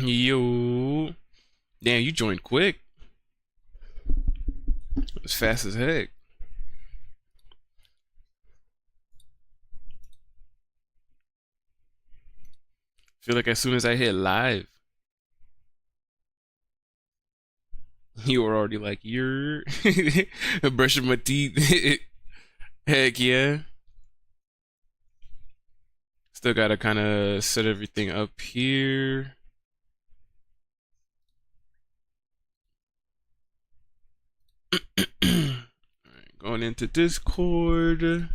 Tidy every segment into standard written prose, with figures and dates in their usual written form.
Yo. Damn, you joined quick. As fast as heck. Feel like as soon as I hit live, you were already like, you're brushing my teeth. Heck yeah. Still gotta kind of set everything up here. Alright, going into Discord.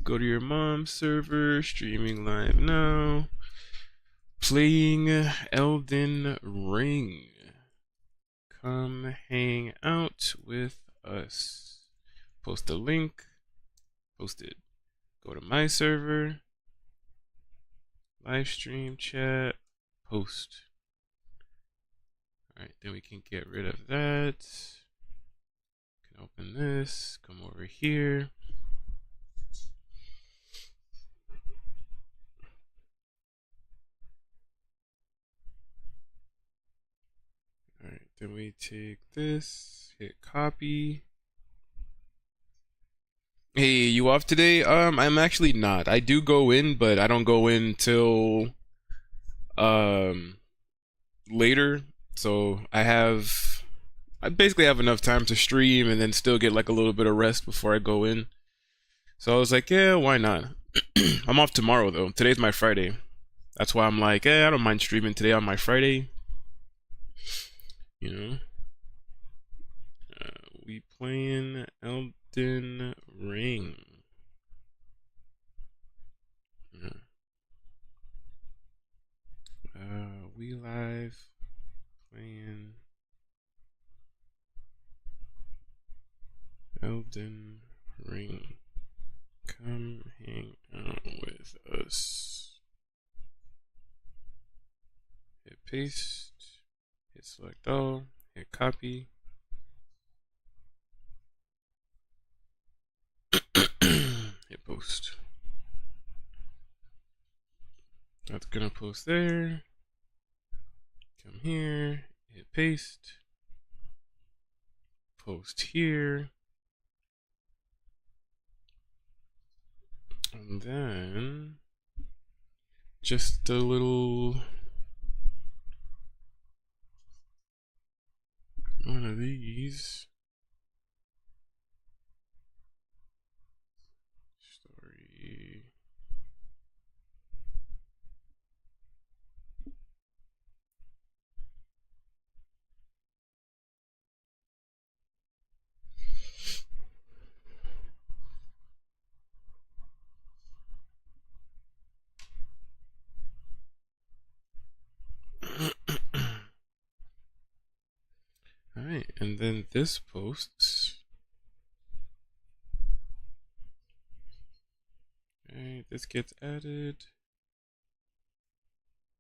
Go to your mom's server, streaming live now. Playing Elden Ring. Come hang out with us. Post a link. Post it. Go to my server. Live stream chat. Post. Alright, then we can get rid of that. Can open this. Come over here. Alright, then we take this, hit copy. Hey, you off today? I'm actually not. I do go in, but I don't go in till later. So I basically have enough time to stream and then still get like a little bit of rest before I go in. So I was like, yeah, why not? I'm off tomorrow though. Today's my Friday. That's why I'm like, I don't mind streaming today on my Friday. You know, we playing Elden Ring. Yeah. We live playing Elden Ring. Come hang out with us. Hit paste. Hit select all. Hit copy. Hit post. That's gonna post there. Come here. Hit paste. Post here. And then just a little one of these. Story. Alright, and then this posts. Alright, this gets added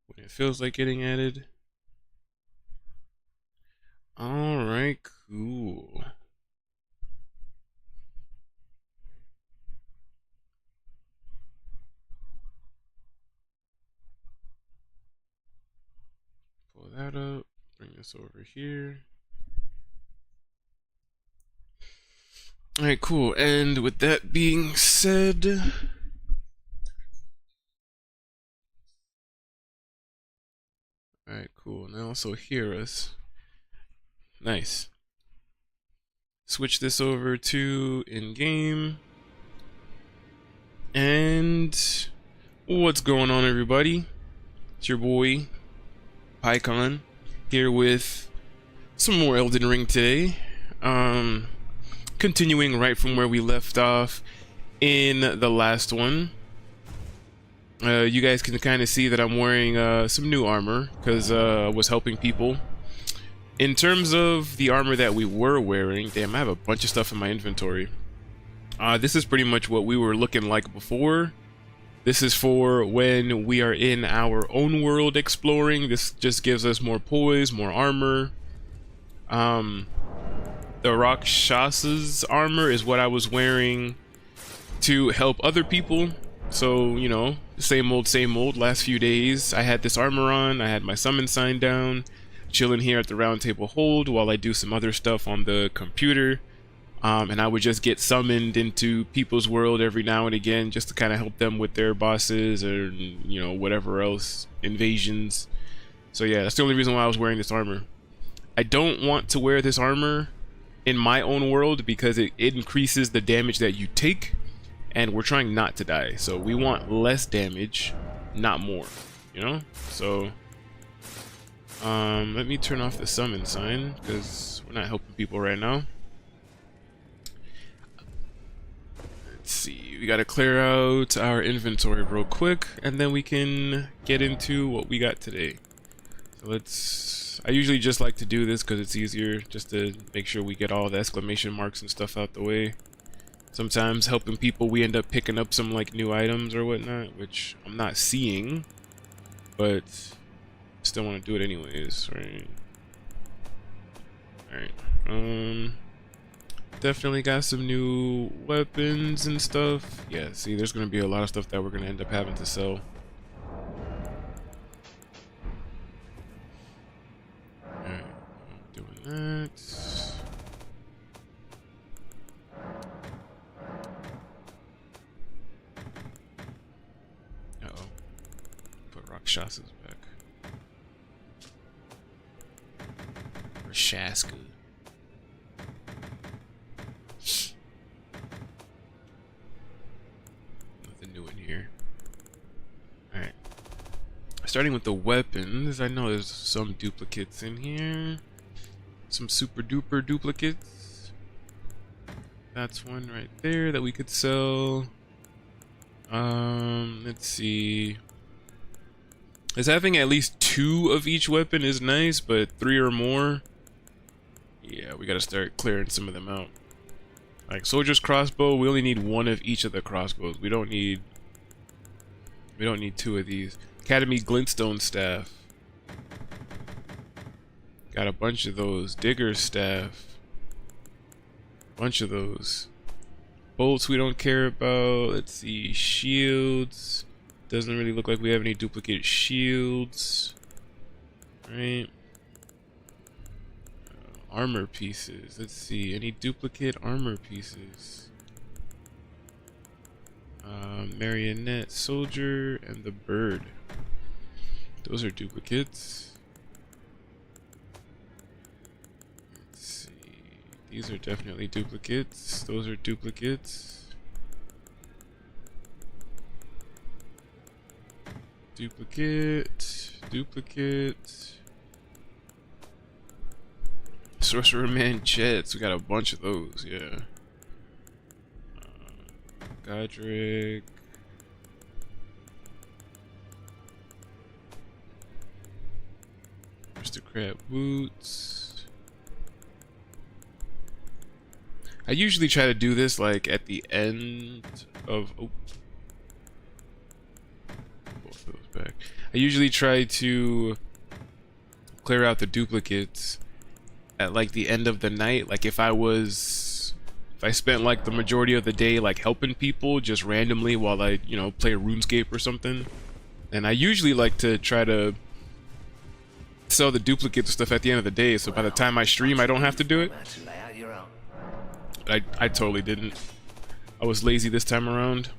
when it feels like getting added. Alright, cool. Pull that up, bring this over here. Alright, cool. And with that being said, alright, cool. Now also hear us. Nice. Switch this over to in-game. And what's going on, everybody? It's your boy, Pycaon, here with some more Elden Ring today. Continuing right from where we left off in the last one. You guys can kind of see that I'm wearing some new armor because I was helping people. In terms of the armor that we were wearing, damn, I have a bunch of stuff in my inventory. This is pretty much what we were looking like before. This is for when we are in our own world exploring. This just gives us more poise, more armor. The Rakshas's armor is what I was wearing to help other people. So, you know, same old, same old. Last few days, I had this armor on, I had my summon sign down, chilling here at the round table hold while I do some other stuff on the computer. And I would just get summoned into people's world every now and again just to kind of help them with their bosses or, you know, whatever else, invasions. So yeah, that's the only reason why I was wearing this armor. I don't want to wear this armor in my own world because it increases the damage that you take, and we're trying not to die. So we want less damage, not more, you know? So let me turn off the summon sign because we're not helping people right now. Let's see, we gotta clear out our inventory real quick and then we can get into what we got today. So I usually just like to do this because it's easier, just to make sure we get all the exclamation marks and stuff out the way. Sometimes helping people, we end up picking up some like new items or whatnot, which I'm not seeing, but still want to do it anyways, right? Alright, definitely got some new weapons and stuff. Yeah, see, there's gonna be a lot of stuff that we're gonna end up having to sell. Alright, doing that. Rakshas's back. Or Shaska. Nothing new in here. Alright. Starting with the weapons, I know there's some duplicates in here. Some super duper duplicates. That's one right there that we could sell. Let's see. Is having at least 2 of each weapon is nice, but 3 or more, yeah, we gotta start clearing some of them out. Like soldier's crossbow, we only need 1 of each of the crossbows. We don't need 2 of these. Academy glintstone staff, got a bunch of those. Digger's staff, bunch of those. Bolts we don't care about. Let's see, shields. Doesn't really look like we have any duplicate shields, right? Armor pieces. Let's see, any duplicate armor pieces? Marionette, soldier, and the bird. Those are duplicates. Let's see, these are definitely duplicates. Those are duplicates. Duplicate. Sorcerer Man jets, we got a bunch of those, yeah. Godric. Aristocrat boots. I usually try to do this like at the end of back. I usually try to clear out the duplicates at like the end of the night. Like if I spent like the majority of the day like helping people just randomly while I, you know, play a RuneScape or something. And I usually like to try to sell the duplicates and stuff at the end of the day, so by the time I stream I don't have to do it. I totally didn't. I was lazy this time around.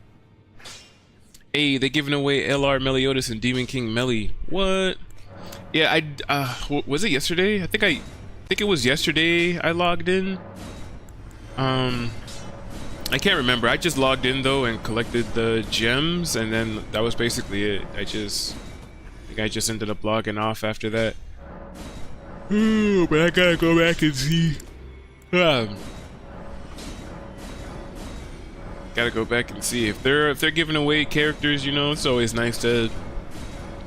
Hey, they're giving away LR Meliodas and Demon King Meli. What? Yeah, was it yesterday? I think it was yesterday I logged in. I can't remember. I just logged in though and collected the gems, and then that was basically it. I think I just ended up logging off after that. Oh, but I gotta go back and see. Gotta go back and see if they're giving away characters, you know. It's always nice to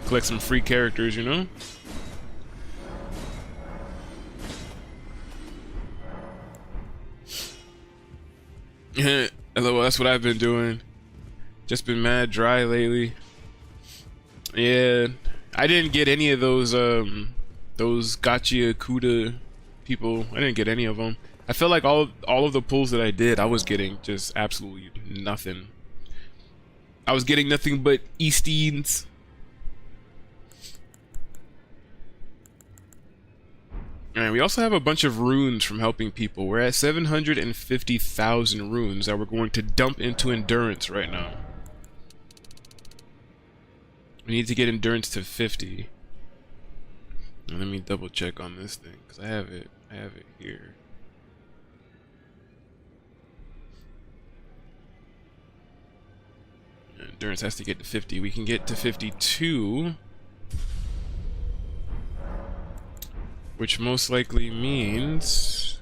collect some free characters, you know. Hello, that's what I've been doing. Just been mad dry lately. Yeah, I didn't get any of those gotcha Kuda people. I didn't get any of them. I feel like all of the pulls that I did, I was getting just absolutely nothing. I was getting nothing but Easteens. And we also have a bunch of runes from helping people. We're at 750,000 runes that we're going to dump into endurance right now. We need to get endurance to 50. And let me double check on this thing, because I have it here. Endurance has to get to 50. We can get to 52. Which most likely means...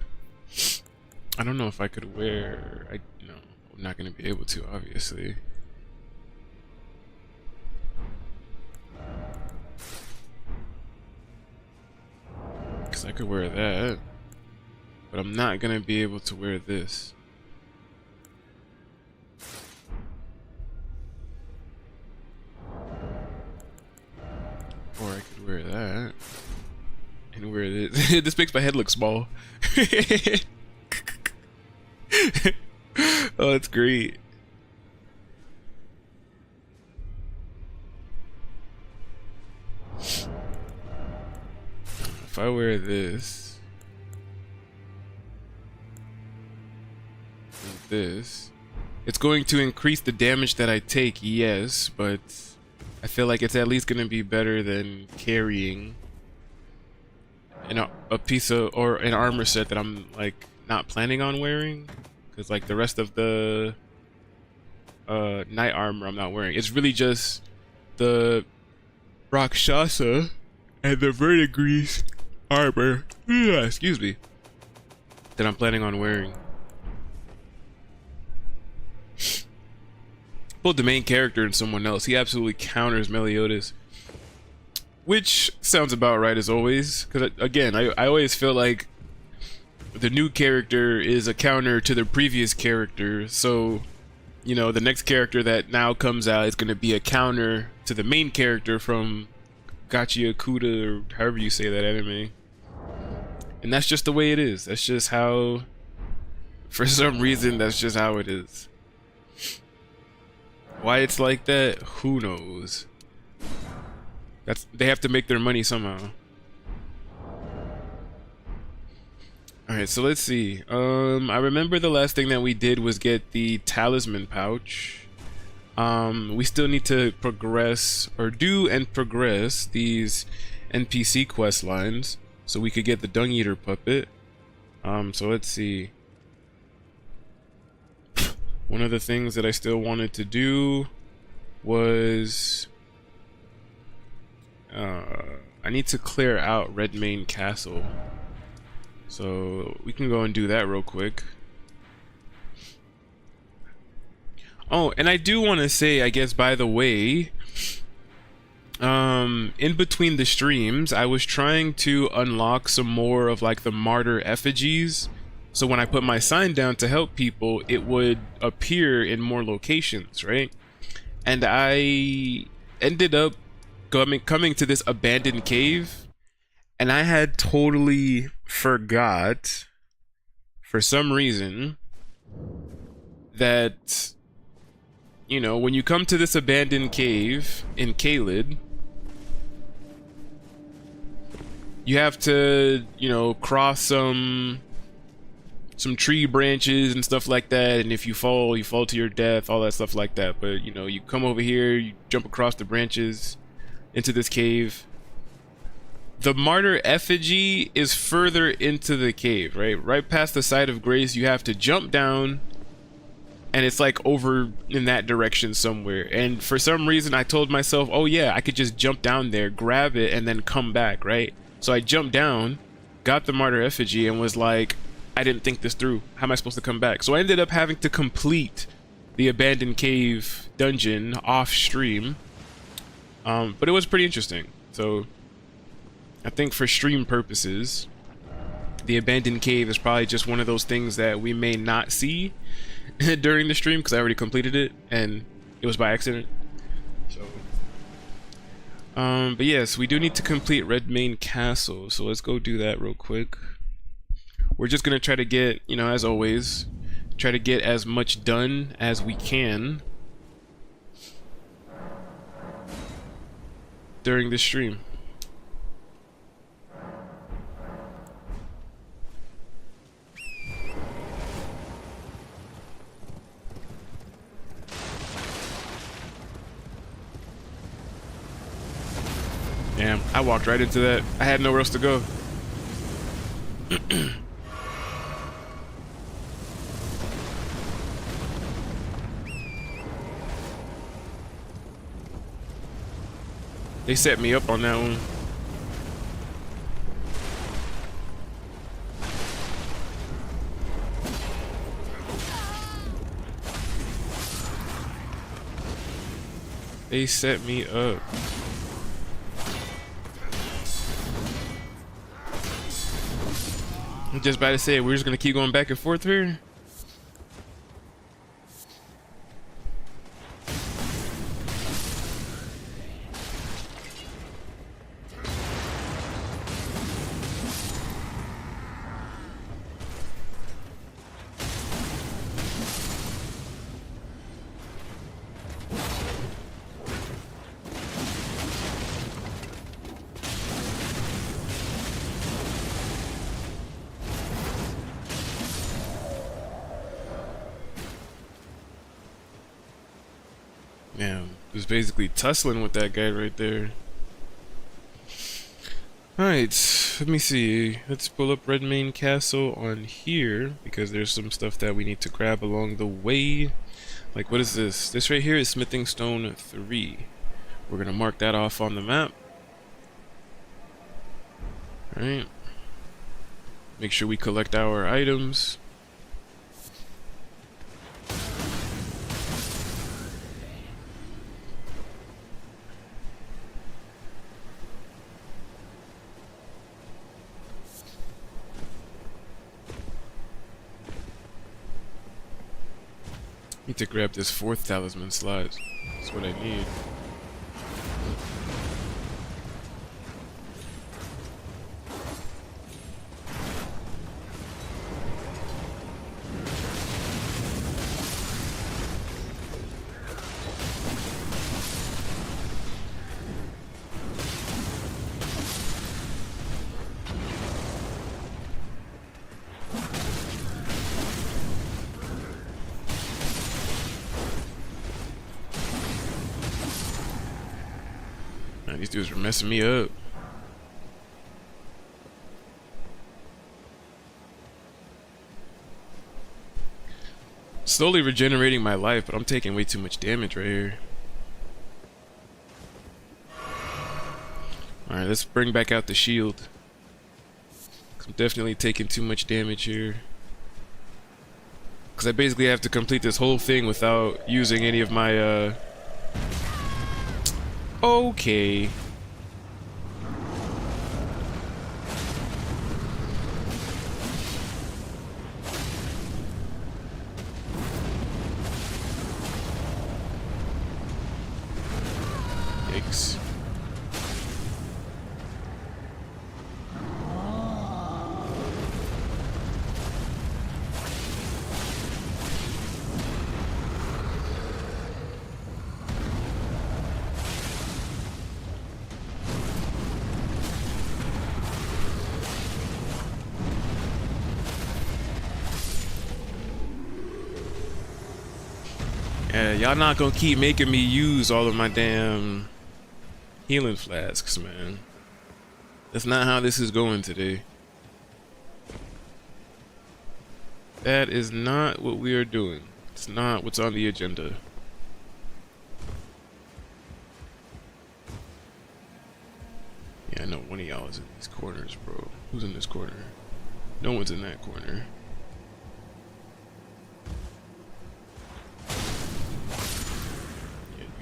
I don't know if I could wear... No, I'm not going to be able to, obviously. Because I could wear that. But I'm not going to be able to wear this. Or I could wear that. And wear this. This makes my head look small. Oh, that's great. If I wear this and this, it's going to increase the damage that I take, yes, but I feel like it's at least going to be better than carrying a piece of, or an armor set that I'm like not planning on wearing, because like the rest of the night armor I'm not wearing. It's really just the Rakshasa and the verdigris armor, excuse me, that I'm planning on wearing. Both the main character and someone else, he absolutely counters Meliodas. Which sounds about right as always, because again, I always feel like the new character is a counter to the previous character, so, you know, the next character that now comes out is going to be a counter to the main character from Gachia Kuda, or however you say that anime. And that's just the way it is. That's just how, for some reason, that's just how it is. Why it's like that, who knows? They have to make their money somehow. Alright, so let's see. I remember the last thing that we did was get the talisman pouch. We still need to progress, or do and progress, these NPC quest lines, so we could get the Dung Eater puppet. So let's see. One of the things that I still wanted to do was... I need to clear out Redmane Castle. So we can go and do that real quick. Oh, and I do want to say, I guess, by the way, in between the streams, I was trying to unlock some more of like the martyr effigies. So when I put my sign down to help people, it would appear in more locations, right? And I ended up coming to this abandoned cave, and I had totally forgot, for some reason, that, you know, when you come to this abandoned cave in Caelid, you have to, you know, cross some tree branches and stuff like that, and if you fall to your death, all that stuff like that. But, you know, you come over here, you jump across the branches into this cave. The martyr effigy is further into the cave, right past the site of grace. You have to jump down, and it's like over in that direction somewhere. And for some reason I told myself, oh yeah, I could just jump down there, grab it, and then come back, right? So I jumped down, got the martyr effigy, and was like, I didn't think this through. How am I supposed to come back? So I ended up having to complete the abandoned cave dungeon off stream. But it was pretty interesting. So I think for stream purposes, the abandoned cave is probably just one of those things that we may not see during the stream, because I already completed it and it was by accident. So but yes, we do need to complete Redmane Castle, so let's go do that real quick. We're just gonna try to get, you know, as always, try to get as much done as we can. during this stream. Damn, I walked right into that. I had nowhere else to go. They set me up on that one. They set me up. I'm just about to say, we're just gonna keep going back and forth here. Damn, was basically tussling with that guy right there. Alright, let me see. Let's pull up Redmane Castle on here because there's some stuff that we need to grab along the way. Like, what is this? This right here is Smithing Stone 3. We're gonna mark that off on the map. Alright. Make sure we collect our items. Need to grab this 4th talisman slot. That's what I need. Man, these dudes are messing me up. Slowly regenerating my life, but I'm taking way too much damage right here. Alright, let's bring back out the shield. I'm definitely taking too much damage here. Because I basically have to complete this whole thing without using any of my, Okay. Yikes. Yeah, y'all not gonna keep making me use all of my damn healing flasks, man. That's not how this is going today. That is not what we are doing. It's not what's on the agenda. Yeah, I know one of y'all is in these corners, bro. Who's in this corner? No one's in that corner.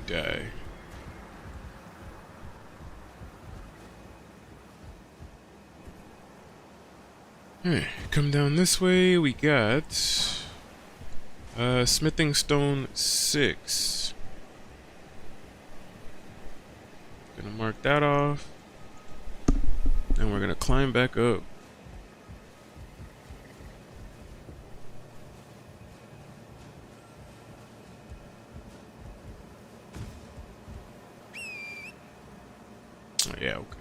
Die. Alright, come down this way. We got Smithing Stone 6. Gonna mark that off. And we're gonna climb back up. Yeah, okay.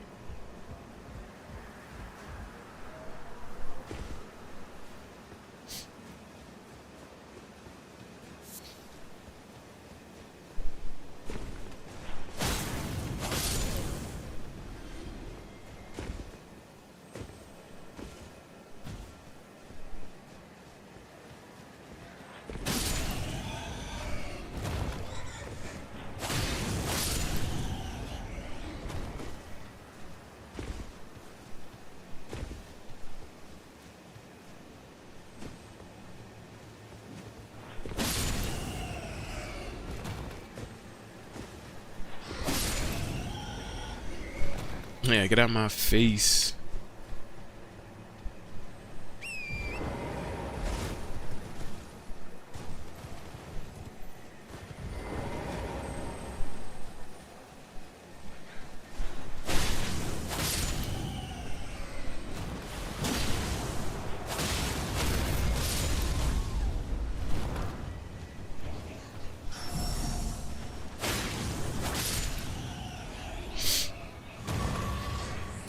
Yeah, get out my face.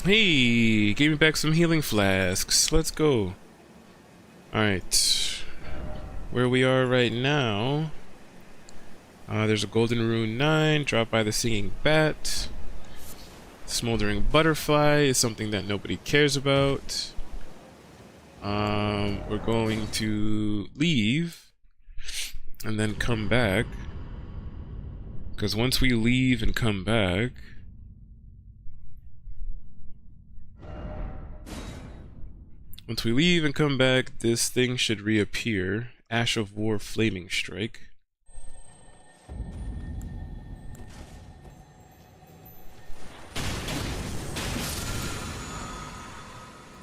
Hey, gave me back some healing flasks. Let's go. Alright. Where we are right now. There's a golden rune 9, dropped by the singing bat. Smoldering butterfly is something that nobody cares about. We're going to leave and then come back. Because once we leave and come back, this thing should reappear. Ash of War Flaming Strike.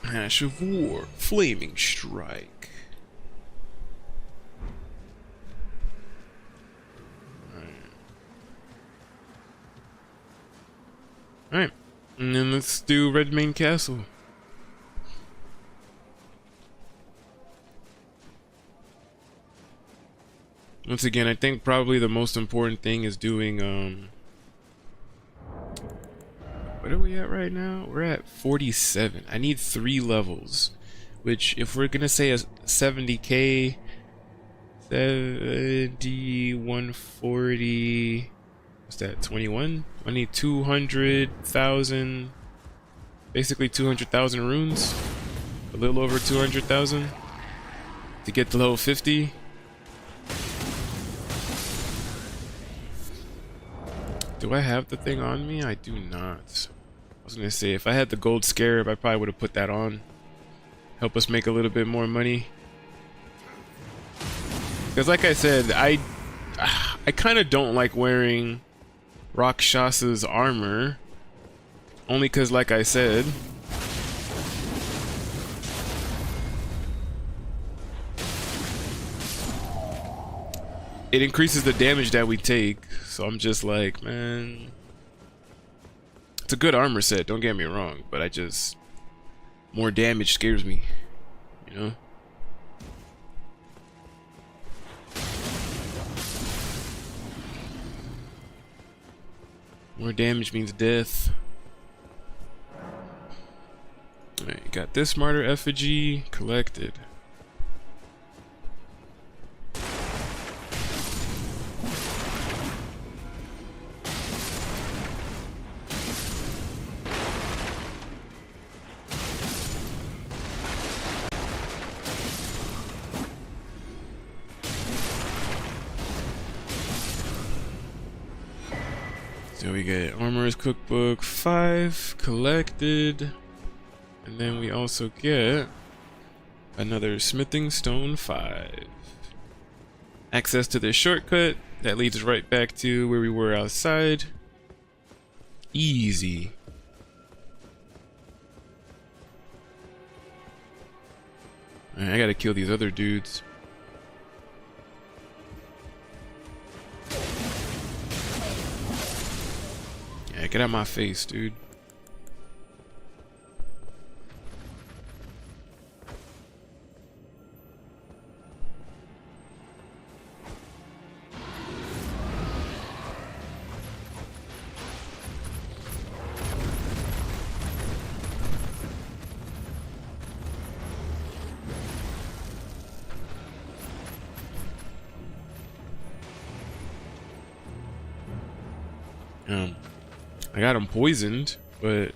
Ash of War Flaming Strike. Alright. And then let's do Redmane Castle. Once again, I think probably the most important thing is doing, what are we at right now? We're at 47. I need 3 levels, which if we're gonna say a 70k, 70, 140, what's that, 21? I need 200,000, basically 200,000 runes, a little over 200,000 to get to level 50. Do I have the thing on me? I do not. I was gonna say, if I had the gold scarab, I probably would have put that on. Help us make a little bit more money. Because like I said, I kind of don't like wearing Rakshasa's armor. Only because, like I said, it increases the damage that we take. So I'm just like, man, it's a good armor set, don't get me wrong, but more damage scares me, you know? More damage means death. Alright, got this martyr effigy collected. So we get Armorer's Cookbook 5 collected, and then we also get another Smithing Stone 5. Access to this shortcut that leads right back to where we were outside. Easy. Alright, I gotta kill these other dudes. Yeah, get out my face, dude. Um, I got him poisoned, but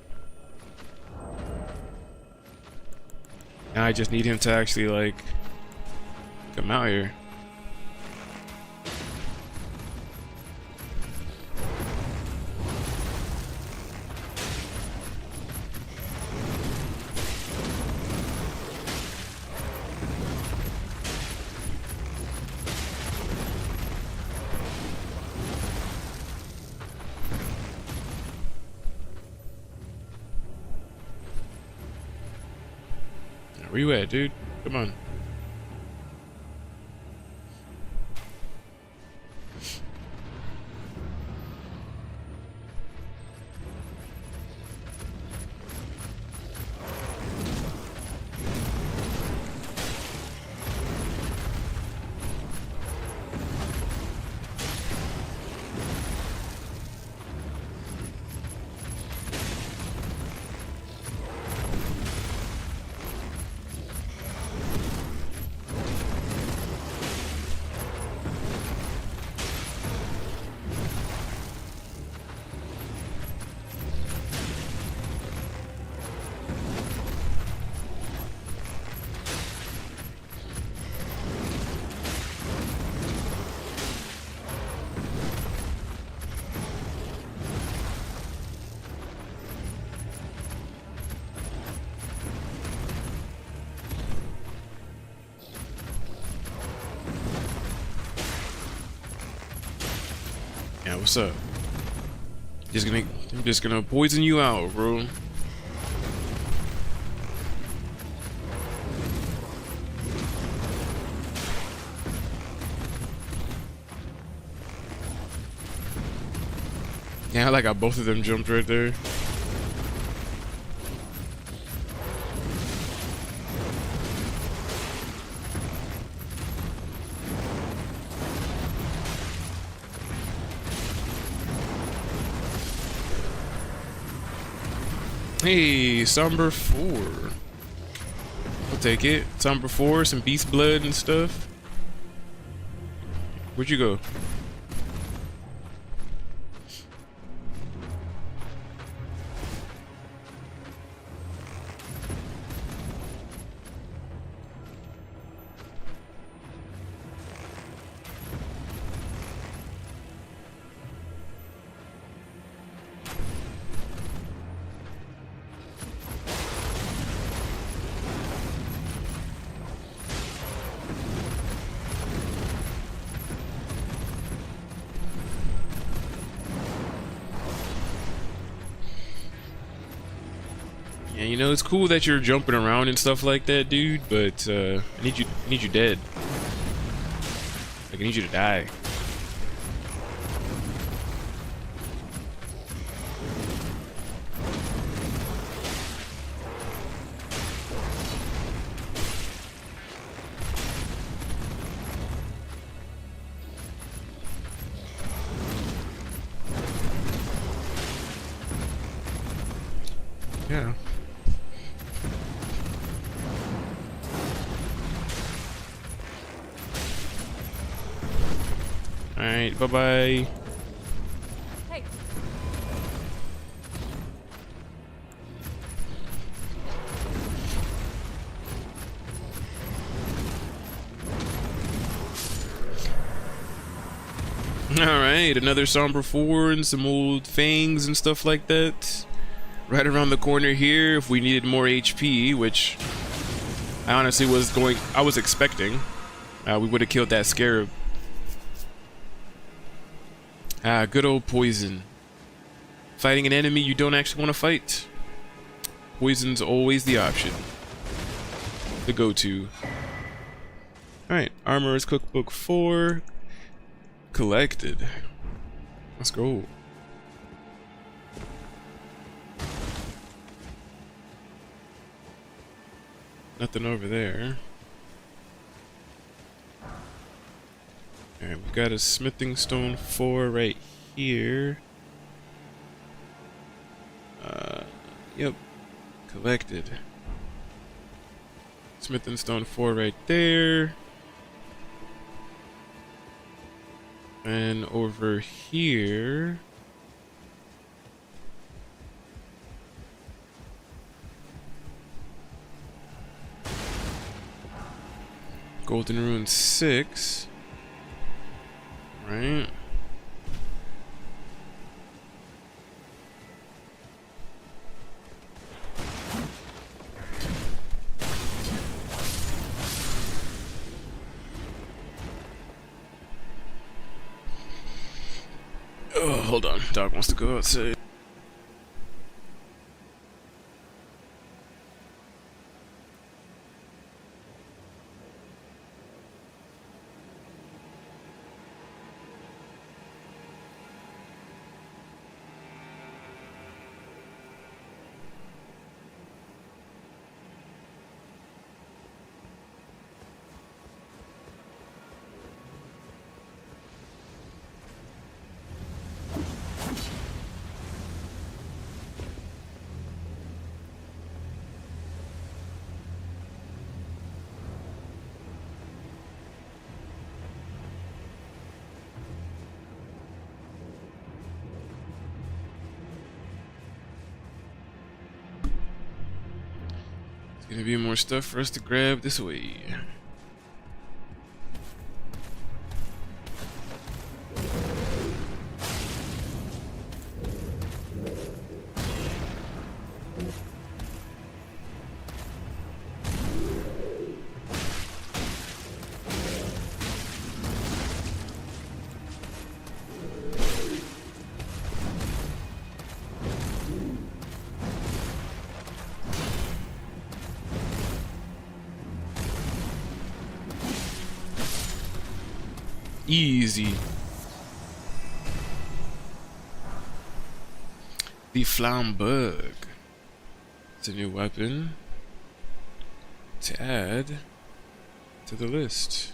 now I just need him to actually like come out here. Where you at, dude? Come on. Yeah, what's up? I'm just gonna poison you out, bro. Yeah, I like how both of them jumped right there. Hey, Somber 4. I'll take it. Somber 4, some beast blood and stuff. Where'd you go? Yeah, you know, it's cool that you're jumping around and stuff like that, dude, but I need you dead. Like, I need you to die. Yeah. Alright, bye-bye. Hey. Alright, another Somber 4 and some old fangs and stuff like that. Right around the corner here, if we needed more HP, which I honestly I was expecting. We would have killed that scarab. Good old poison. Fighting an enemy you don't actually want to fight. Poison's always the option. The go-to. Alright, Armorer's Cookbook 4. Collected. Let's go. Nothing over there. Alright, we've got a smithing stone 4 right here. Yep. Collected. Smithing stone 4 right there. And over here Golden Rune 6. Right. Oh, hold on. Dog wants to go outside. Gonna be more stuff for us to grab this way. Easy. The Flambug. It's a new weapon to add to the list.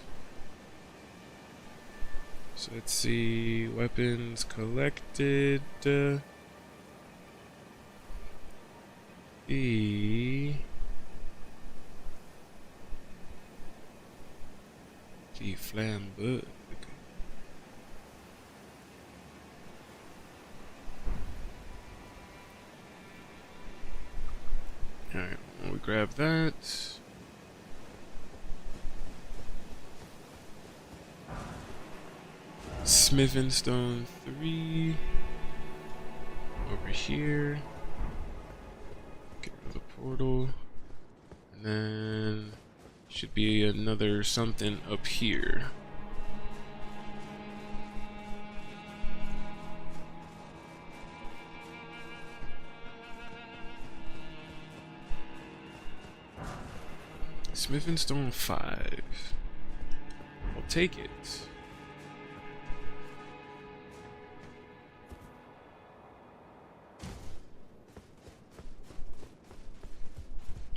So let's see, weapons collected. The Flambug. Alright, well, we grab that. Smithing Stone 3. Over here. Get rid of the portal. And then should be another something up here. Smithing Stone 5. I'll take it.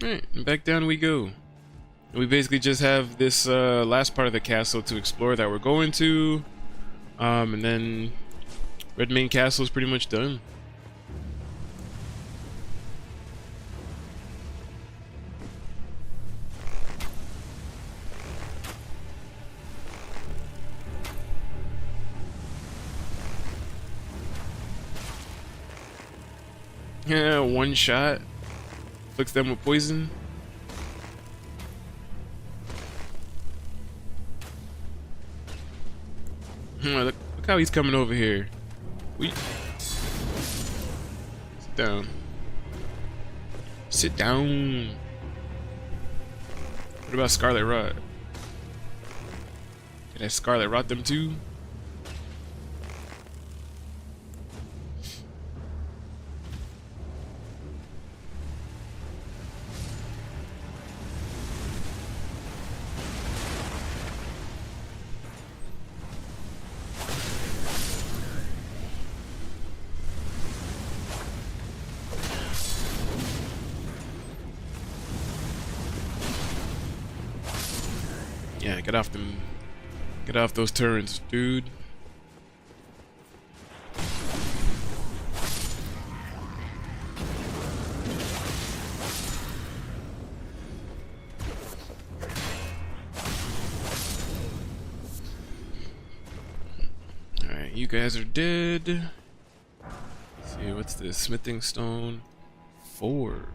Alright, and back down we go. We basically just have this last part of the castle to explore that we're going to. And then Red Main Castle is pretty much done. Yeah, one shot. Flicks them with poison. Look how he's coming over here. Sit down. Sit down. What about Scarlet Rot? Can I Scarlet Rot them too? Yeah, get off them. Get off those turrets, dude. Alright, you guys are dead. Let's see, what's this? Smithing Stone 4.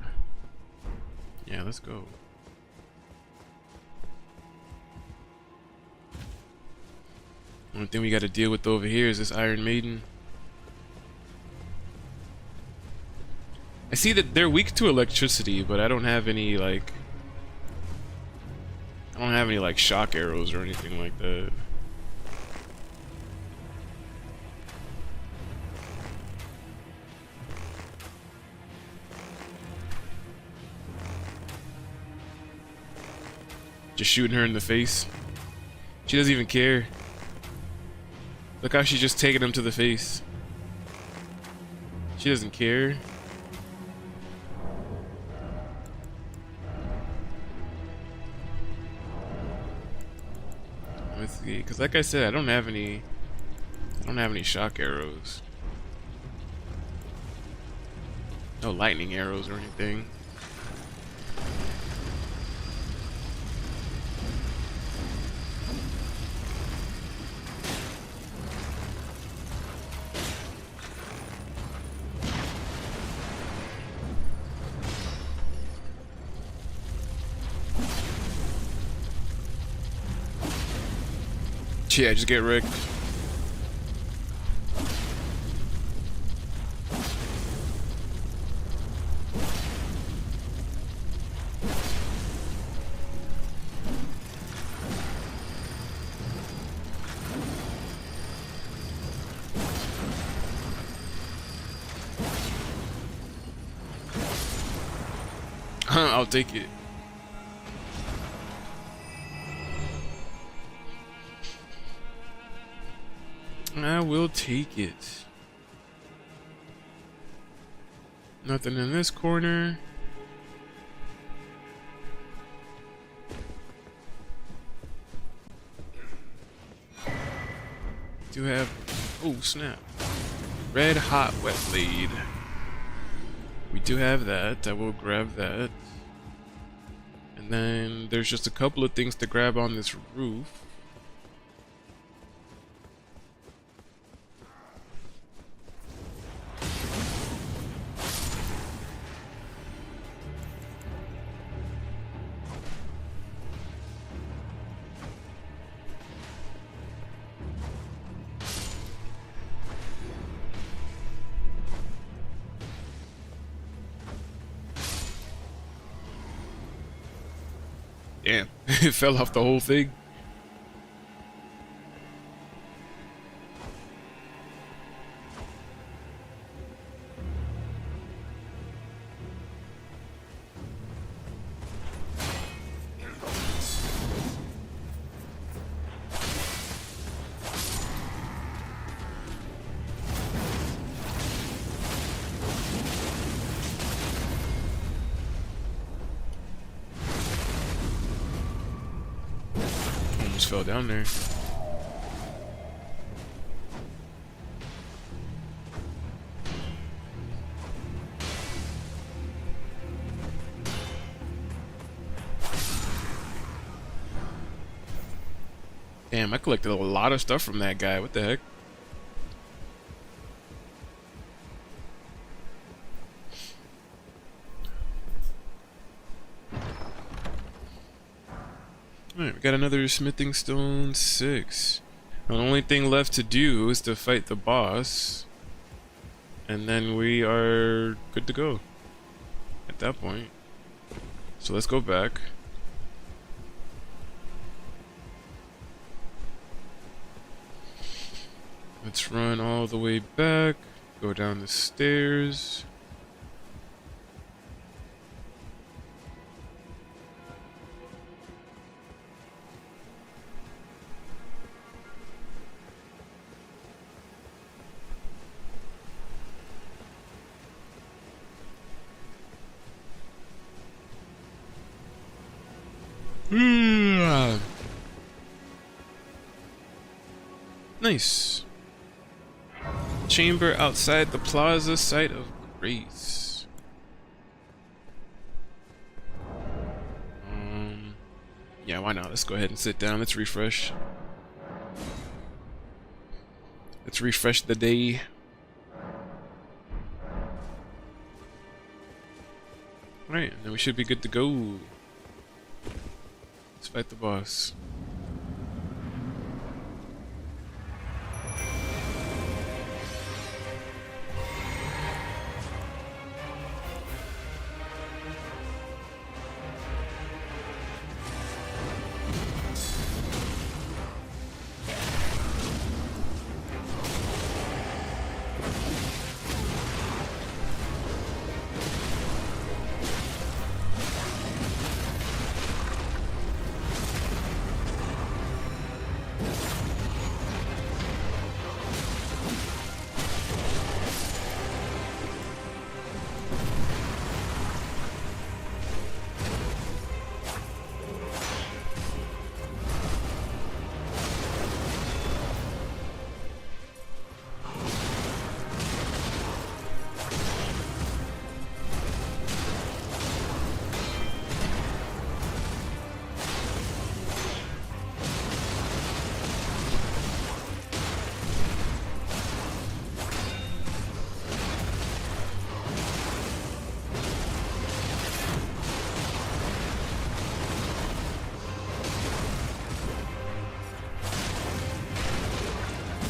Yeah, let's go. Only thing we got to deal with over here is this Iron Maiden. I see that they're weak to electricity, but I don't have any like shock arrows or anything like that. Just shooting her in the face. She doesn't even care. Look how she's just taking him to the face. She doesn't care. Let's see, because like I said, I don't have any shock arrows. No lightning arrows or anything. Yeah, just get wrecked. I'll take it. I will take it. Nothing in this corner. Do have, oh snap, red hot wet blade. We do have that. I will grab that. And then there's just a couple of things to grab on this roof. Damn, it fell off the whole thing. Almost fell down there. Damn, I collected a lot of stuff from that guy. What the heck? Alright, we got another smithing stone 6. Now, the only thing left to do is to fight the boss. And then we are good to go at that point. So let's go back. Let's run all the way back, go down the stairs. Nice. Chamber outside the plaza, site of grace. Yeah, why not? Let's go ahead and sit down. Let's refresh. Let's refresh the day. Alright, and then we should be good to go. Let's fight the boss.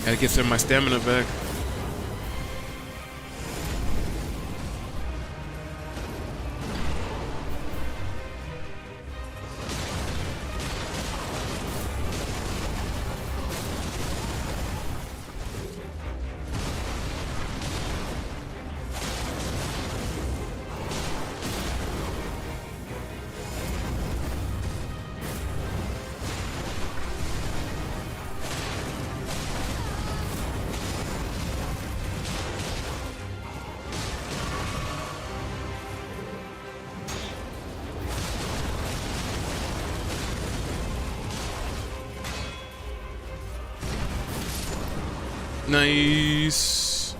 Gotta get some of my stamina back. Nice.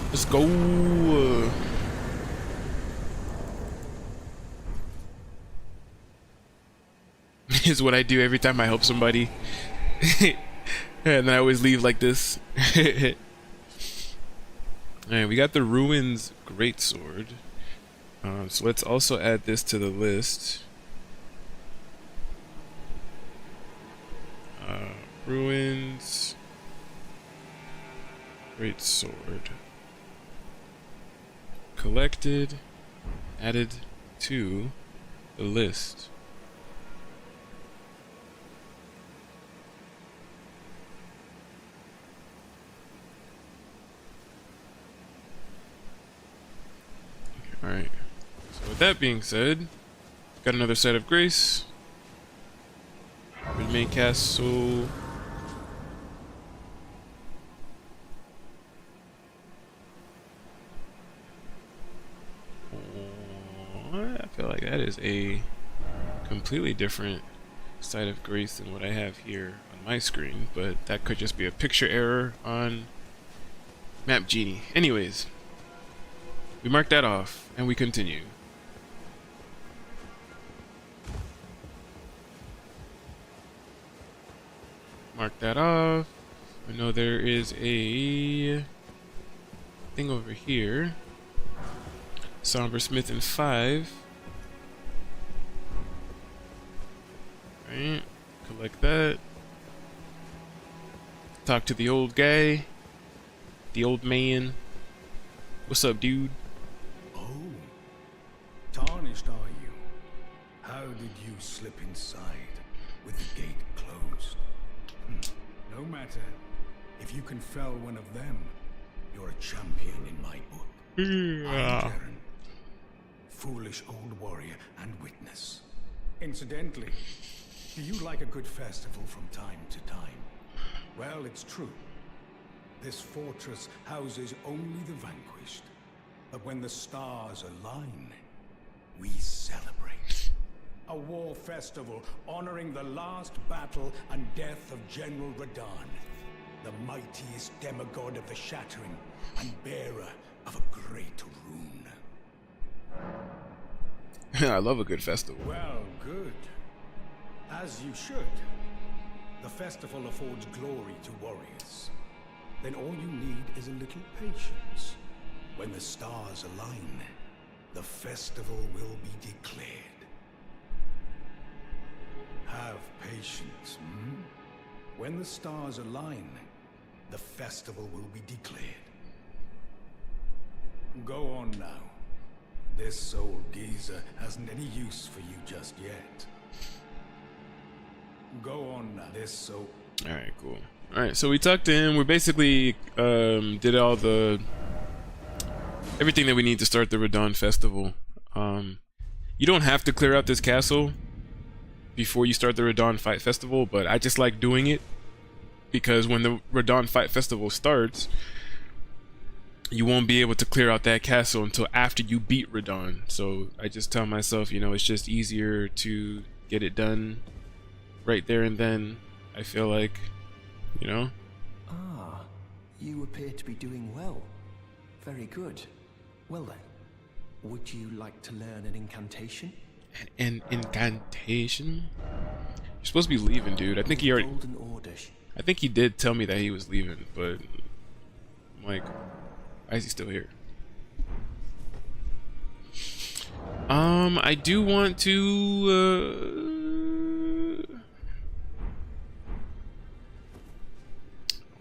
Let's go. Is what I do every time I help somebody. And I always leave like this. Alright, we got the Ruins Greatsword. So let's also add this to the list. Ruins Greatsword. Collected. Added to the list. Alright, so with that being said, got another set of grace. Main castle. I feel like that is a completely different site of grace than what I have here on my screen, but that could just be a picture error on Map Genie. Anyways, we mark that off and we continue. Mark that off. I know there is a thing over here. Somber Smith in 5. Right. Collect that. Talk to the old guy. The old man. What's up, dude? Oh, tarnished are you? How did you slip inside with the gate closed? No matter. If you can fell one of them, you're a champion in my book. I'm Jaren, foolish old warrior and witness. Incidentally, do you like a good festival from time to time? Well, it's true. This fortress houses only the vanquished. But when the stars align, we celebrate. A war festival honoring the last battle and death of General Radahn, the mightiest demigod of the Shattering and bearer of a great rune. I love a good festival. Well, good. As you should. The festival affords glory to warriors. Then all you need is a little patience. When the stars align, the festival will be declared. Have patience, hmm? When the stars align, the festival will be declared. Go on now. This old geezer hasn't any use for you just yet. Go on now. This old... Alright, cool. Alright, so we talked to him. We basically did all the... everything that we need to start the Radahn Festival. You don't have to clear out this castle before you start the Radahn Fight Festival, but I just like doing it because when the Radahn Fight Festival starts, you won't be able to clear out that castle until after you beat Radahn. So I just tell myself, you know, it's just easier to get it done right there and then. I feel like, you know. Ah, you appear to be doing well. Very good. Well then, would you like to learn an incantation? An incantation? You're supposed to be leaving, dude. I think he already... Golden Order. I think he did tell me that he was leaving, but... I'm like, why is he still here? I do want to,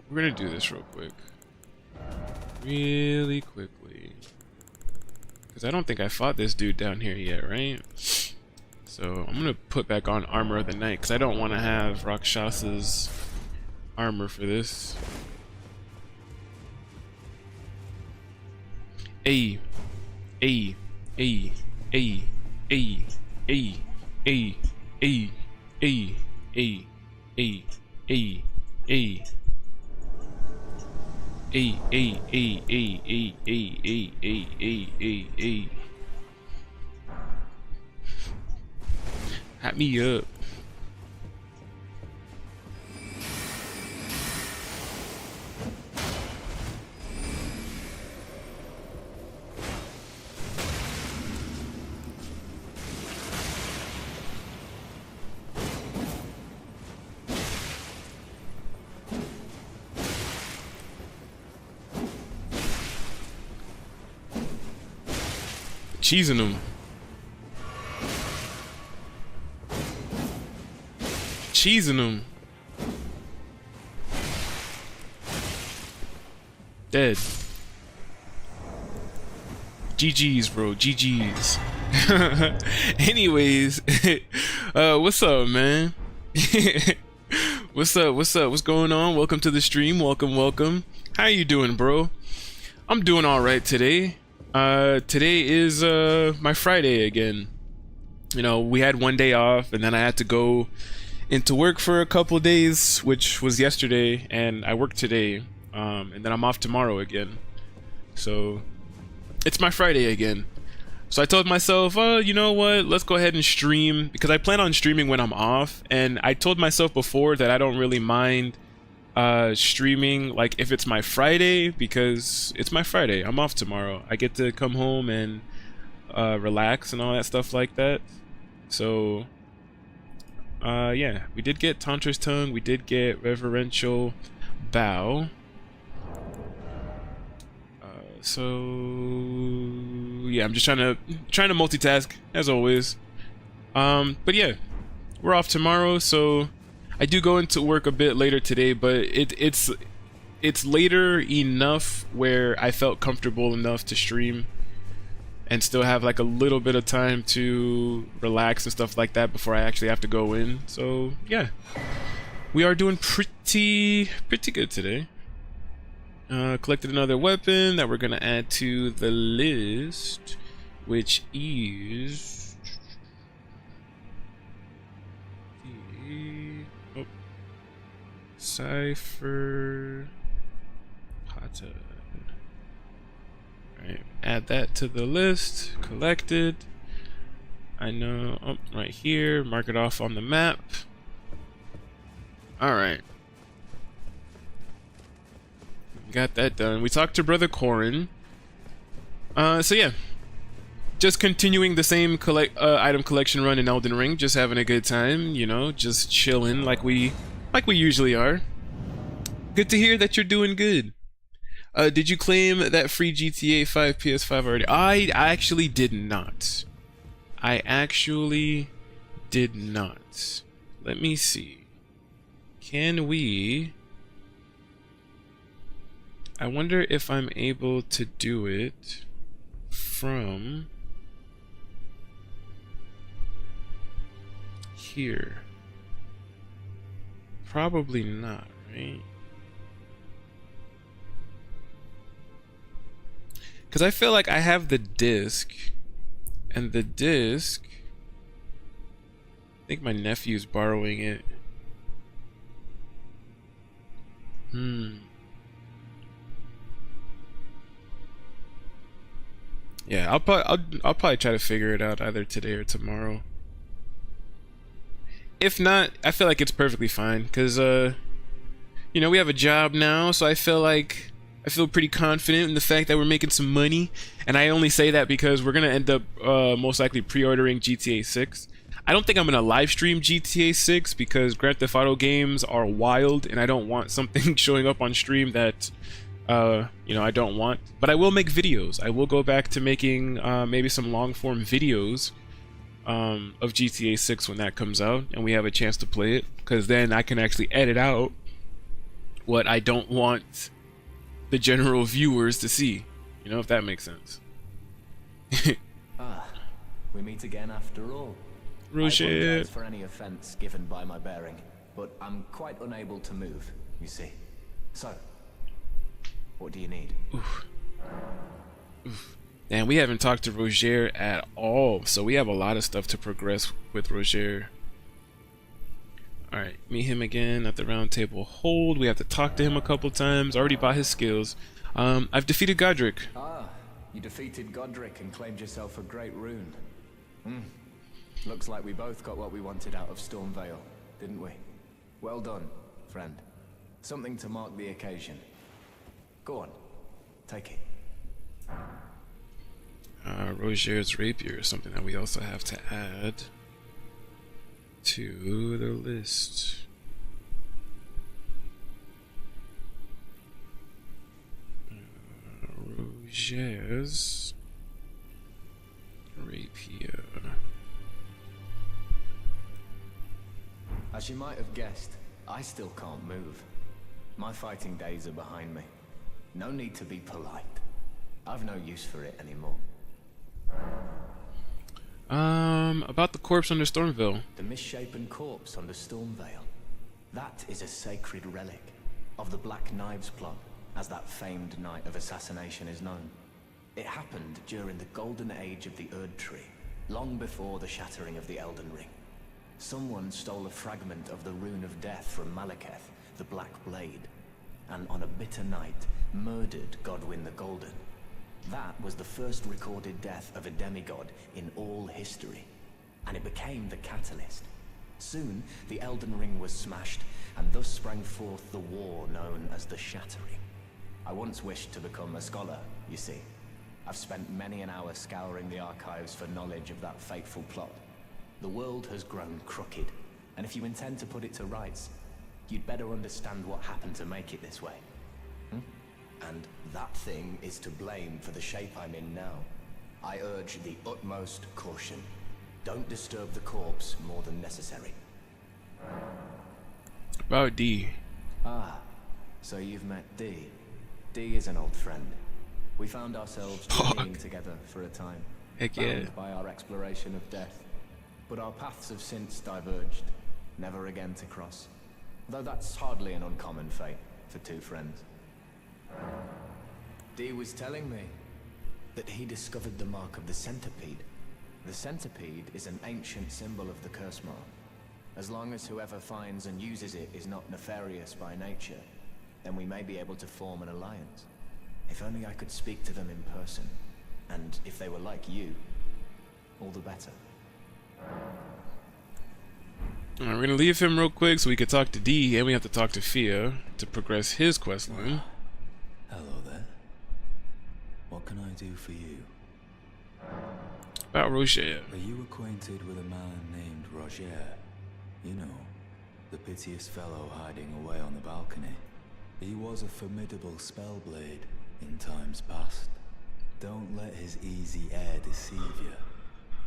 we're gonna do this real quick. Really quickly. Because I don't think I fought this dude down here yet, right? So I'm gonna put back on Armor of the Night because I don't want to have Rakshasa's armor for this. A, A, A, A, A, A, A, A, A, A, A, A, A. A, A, A, A, A, A, A, A, A, A, A. Hat me up. Cheesing him. Cheesing him. Dead. GG's, bro. GG's. Anyways, what's up, man? What's up? What's up? What's going on? Welcome to the stream. Welcome, welcome. How you doing, bro? I'm doing all right today. Today is my Friday again. You know, we had one day off and then I had to go into work for a couple days, which was yesterday, and I worked today, and then I'm off tomorrow again. So it's my Friday again. So I told myself, oh, you know what, let's go ahead and stream, because I plan on streaming when I'm off, and I told myself before that I don't really mind streaming like if it's my Friday, because it's my Friday. I'm off tomorrow. I get to come home and relax and all that stuff like that. So yeah, we did get Tantra's Tongue, we did get Reverential Bow. So yeah, I'm just trying to multitask as always. But yeah, we're off tomorrow, so I do go into work a bit later today, but it's later enough where I felt comfortable enough to stream and still have like a little bit of time to relax and stuff like that before I actually have to go in. So yeah, we are doing pretty good today. Collected another weapon that we're gonna add to the list, which is the Cipher Pata. Alright, add that to the list. Collected. I know, oh, right here, mark it off on the map. Alright. Got that done. We talked to Brother Corin. So yeah, just continuing the same item collection run in Elden Ring, just having a good time, you know, just chilling like we usually are. Good to hear that you're doing good. Did you claim that free GTA 5 PS5 already? I actually did not. I actually did not. Let me see. Can we... I wonder if I'm able to do it from here. Probably not, right? Because I feel like I have the disc, and the disc, I think my nephew's borrowing it. Yeah, I'll probably try to figure it out either today or tomorrow. If not, I feel like it's perfectly fine, because you know, we have a job now, so I feel pretty confident in the fact that we're making some money. And I only say that because we're gonna end up most likely pre-ordering GTA 6. I don't think I'm gonna live stream GTA 6 because Grand Theft Auto games are wild, and I don't want something showing up on stream that you know, I don't want. But I will make videos. I will go back to making maybe some long form videos of GTA 6 when that comes out and we have a chance to play it, because then I can actually edit out what I don't want the general viewers to see. You know, if that makes sense. Ah, we meet again after all. I Roger. apologize for any offense given by my bearing, but I'm quite unable to move, you see. So, what do you need? And we haven't talked to Roger at all, so we have a lot of stuff to progress with Roger. Alright, meet him again at the round table hold. We have to talk to him a couple times. Already bought his skills. I've defeated Godric. Ah, you defeated Godric and claimed yourself a great rune. Looks like we both got what we wanted out of Stormvale, didn't we? Well done, friend. Something to mark the occasion. Go on, take it. Roger's rapier is something that we also have to add to the list. Roger's rapier. As you might have guessed, I still can't move. My fighting days are behind me. No need to be polite. I've no use for it anymore. About the corpse under Stormville. The misshapen corpse under Stormvale. That is a sacred relic of the Black Knives plot, as that famed night of assassination is known. It happened during the golden age of the Erd Tree, long before the shattering of the Elden Ring. Someone stole a fragment of the Rune of Death from Malekith, the Black Blade, and on a bitter night, murdered Godwyn the Golden. That was the first recorded death of a demigod in all history, and it became the catalyst. Soon, the Elden Ring was smashed, and thus sprang forth the war known as the Shattering. I once wished to become a scholar, you see. I've spent many an hour scouring the archives for knowledge of that fateful plot. The world has grown crooked, and if you intend to put it to rights, you'd better understand what happened to make it this way. And that thing is to blame for the shape I'm in now. I urge the utmost caution. Don't disturb the corpse more than necessary. About D. Ah, so you've met D. D is an old friend. We found ourselves journeying together for a time, Heck yeah. bound by our exploration of death. But our paths have since diverged, never again to cross. Though that's hardly an uncommon fate for two friends. D was telling me that he discovered the mark of the centipede. The centipede is an ancient symbol of the curse mark. As long as whoever finds and uses it is not nefarious by nature, then we may be able to form an alliance. If only I could speak to them in person, and if they were like you, all the better. Alright, we're gonna leave him real quick so we can talk to D, and we have to talk to Fia to progress his quest line. Hello there. What can I do for you? About Roger. Are you acquainted with a man named Roger? You know, the piteous fellow hiding away on the balcony. He was a formidable spellblade in times past. Don't let his easy air deceive you.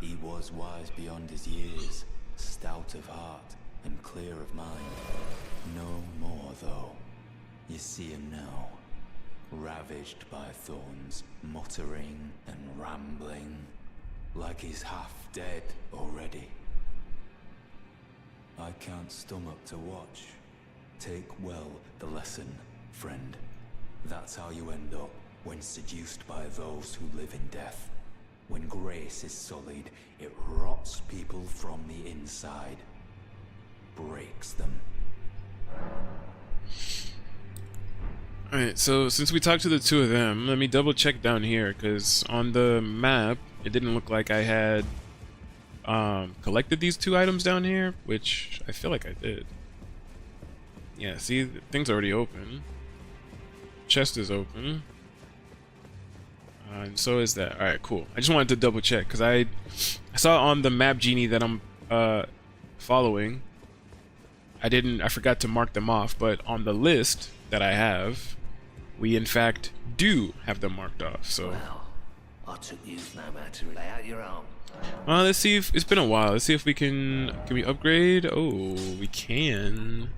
He was wise beyond his years, stout of heart and clear of mind. No more, though. You see him now, ravaged by thorns, muttering and rambling, like he's half dead already. I can't stomach to watch. Take well the lesson, friend. That's how you end up when seduced by those who live in death. When grace is sullied, it rots people from the inside. Breaks them. Alright, so since we talked to the two of them, let me double check down here, because on the map, it didn't look like I had collected these two items down here, which I feel like I did. Yeah, see, the thing's already open. Chest is open. And so is that. Alright, cool. I just wanted to double check, because I saw on the map genie that I'm following, I forgot to mark them off, but on the list that I have, we in fact do have them marked off, so. Well, I took you no matter to lay out your own. Let's see if, it's been a while, let's see if we can we upgrade? Oh, we can.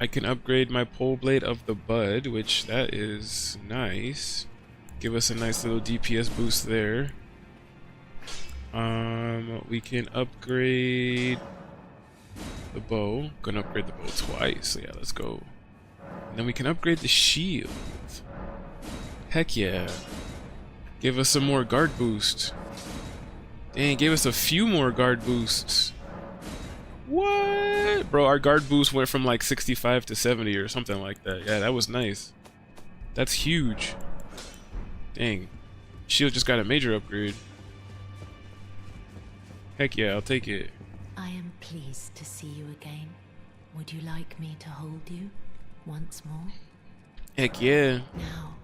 I can upgrade my pole blade of the bud, which that is nice. Give us a nice little DPS boost there. We can upgrade the bow. Gonna upgrade the bow twice. So yeah, let's go. And then we can upgrade the shield. Heck yeah. Give us some more guard boost. Dang, gave us a few more guard boosts. What? Bro, our guard boost went from like 65 to 70 or something like that. Yeah, that was nice. That's huge. Dang. Shield just got a major upgrade. Heck yeah, I'll take it. I am pleased to see you again. Would you like me to hold you once more? Heck yeah. Now,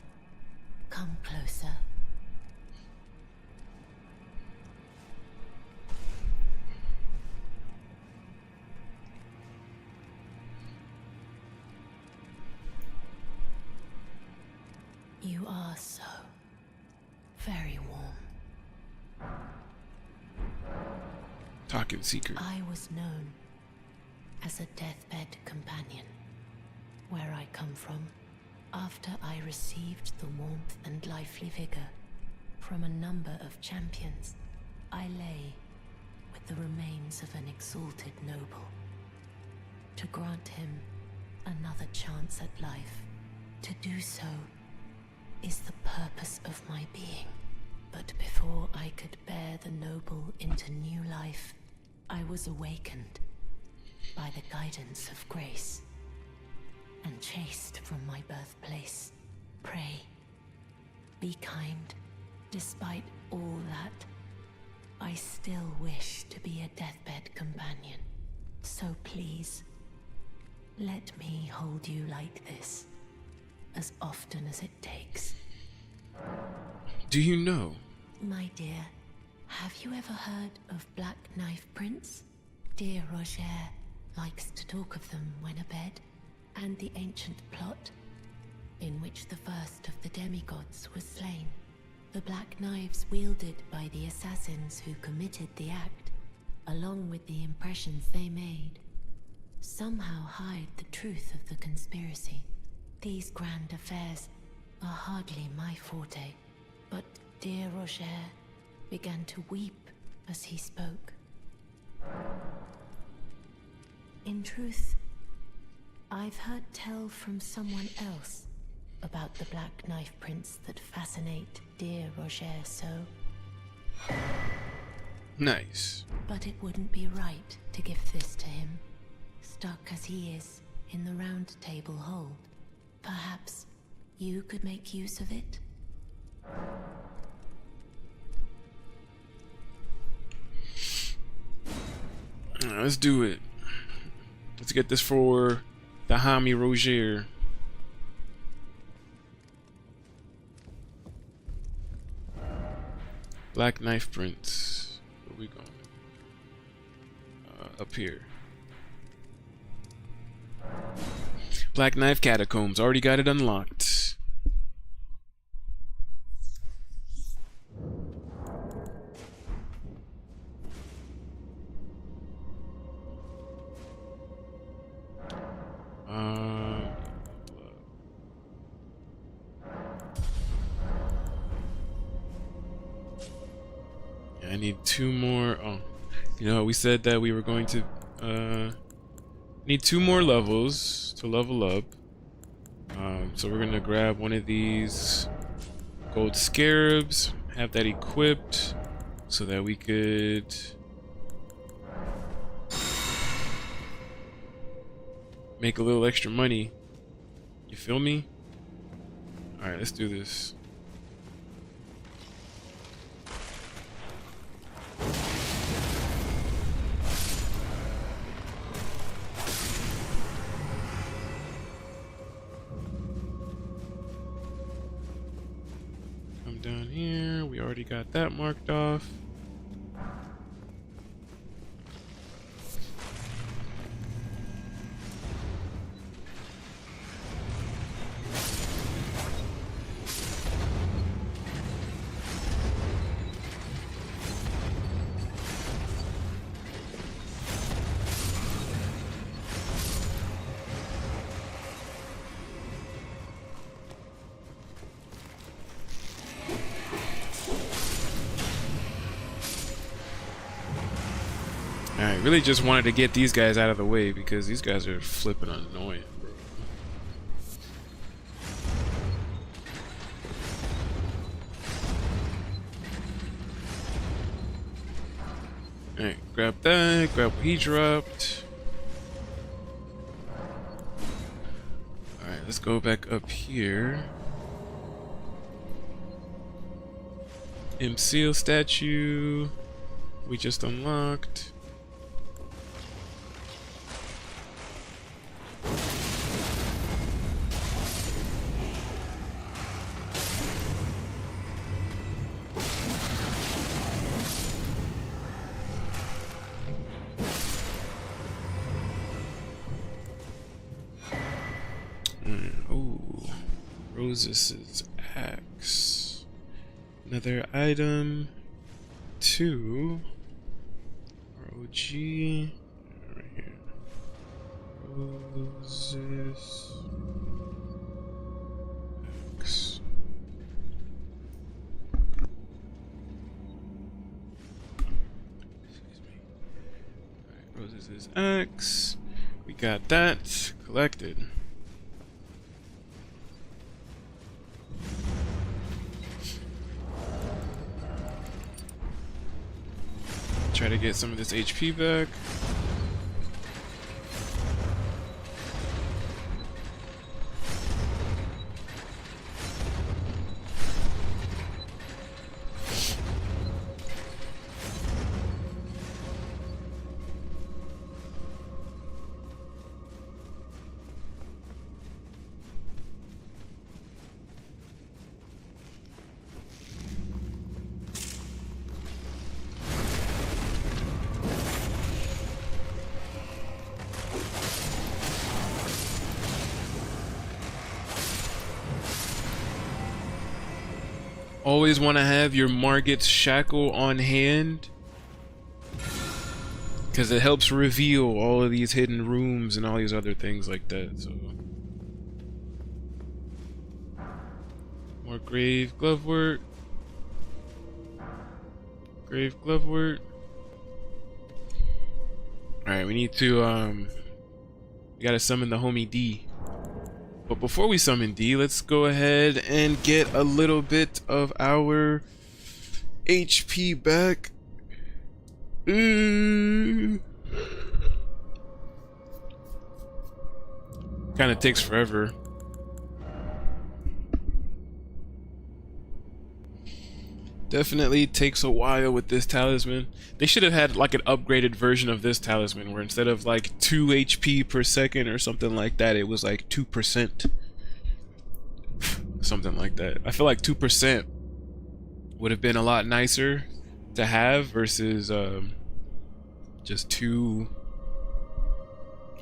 come closer. You are so very warm. Talking secret. I was known as a deathbed companion. Where I come from, after I received the warmth and lively vigor from a number of champions, I lay with the remains of an exalted noble. To grant him another chance at life, to do so is the purpose of my being. But before I could bear the noble into new life, I was awakened by the guidance of grace and chased from my birthplace. Pray, be kind. Despite all that, I still wish to be a deathbed companion. So please, let me hold you like this as often as it takes. Do you know? My dear, have you ever heard of Black Knife Prince? Dear Roger likes to talk of them when abed, and the ancient plot in which the first of the demigods was slain. The black knives wielded by the assassins who committed the act, along with the impressions they made, somehow hide the truth of the conspiracy. These grand affairs are hardly my forte, but dear Roger began to weep as he spoke. In truth, I've heard tell from someone else about the Black Knife Prince that fascinate dear Roger so. Nice. But it wouldn't be right to give this to him, stuck as he is in the Round Table hold. Perhaps you could make use of it? Let's do it. Let's get this for the homie Roger. Black Knife Prince. Where we going? Up here. Black Knife Catacombs. Already got it unlocked. I need 2 more. Oh, you know, we said that we were going to need 2 more levels to level up. So we're gonna grab one of these gold scarabs, have that equipped, so that we could make a little extra money. You feel me? All right, let's do this. Come down here. We already got that marked off. really just wanted to get these guys out of the way because these guys are flipping annoying, bro. Alright, grab that, grab what he dropped. Alright, let's go back up here. Seal statue we just unlocked. Oh, Roses's axe. Another item. 2. ROG. Right here. Roses. Axe. Excuse me. Alright, Roses' axe. We got that collected. Try to get some of this HP back. Always want to have your Margit's shackle on hand because it helps reveal all of these hidden rooms and all these other things like that. So more grave glove work. Grave glove work. Alright, we need to we gotta summon the homie D. But before we summon D, let's go ahead and get a little bit of our HP back. Kind of takes forever. Definitely takes a while with this talisman. They should have had like an upgraded version of this talisman where instead of like 2 HP per second or something like that, it was like 2%. Something like that. I feel like 2% would have been a lot nicer to have versus just 2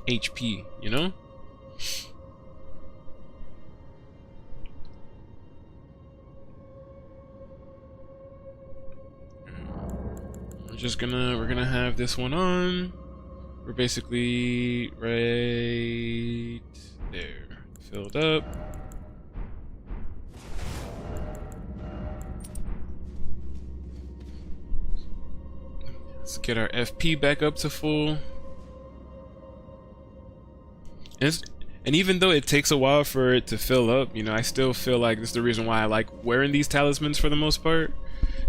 HP, you know? We're gonna have this one on. We're basically right there, filled up. Let's get our FP back up to full. And even though it takes a while for it to fill up, you know, I still feel like this is the reason why I like wearing these talismans for the most part.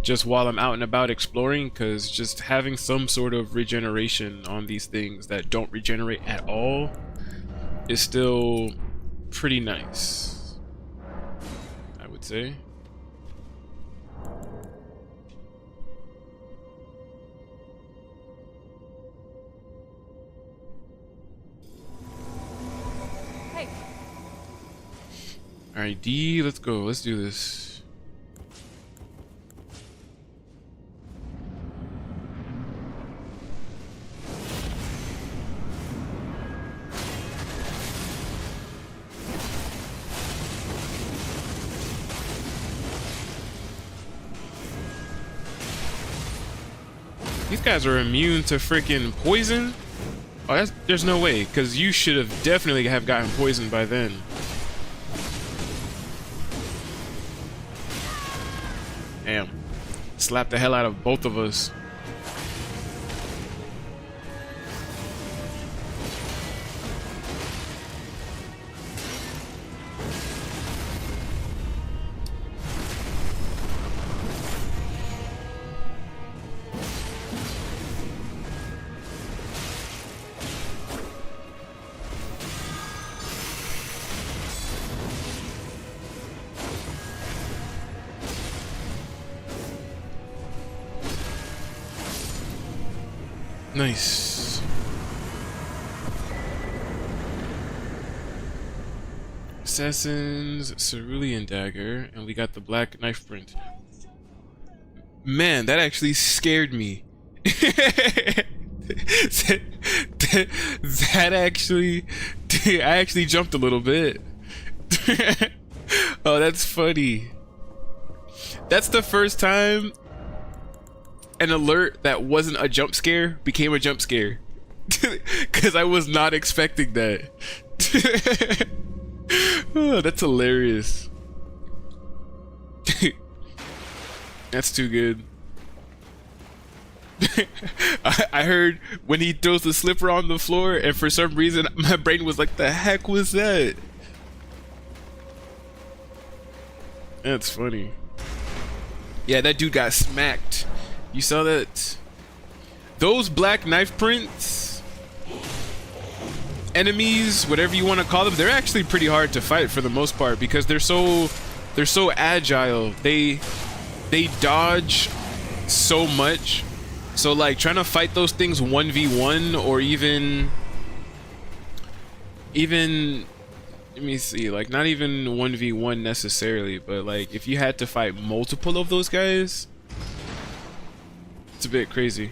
Just while I'm out and about exploring, because just having some sort of regeneration on these things that don't regenerate at all is still pretty nice, I would say. Hey. Alright, D, let's go. Let's do this. These guys are immune to freaking poison? Oh, there's no way, because you should have definitely have gotten poisoned by then. Damn. Slap the hell out of both of us. Nice. Assassin's Cerulean Dagger, and we got the black knife print. Man, that actually scared me. that actually, I actually jumped a little bit. Oh, that's funny. That's the first time an alert that wasn't a jump scare became a jump scare. Because I was not expecting that. Oh, that's hilarious. That's too good. I heard when he throws the slipper on the floor, and for some reason my brain was like, the heck was that? That's funny. Yeah, that dude got smacked. You saw that? Those black knife prints, enemies, whatever you want to call them, they're actually pretty hard to fight for the most part because they're so agile. They dodge so much. So like trying to fight those things 1v1 or even let me see, like not even 1v1 necessarily, but like if you had to fight multiple of those guys, it's a bit crazy.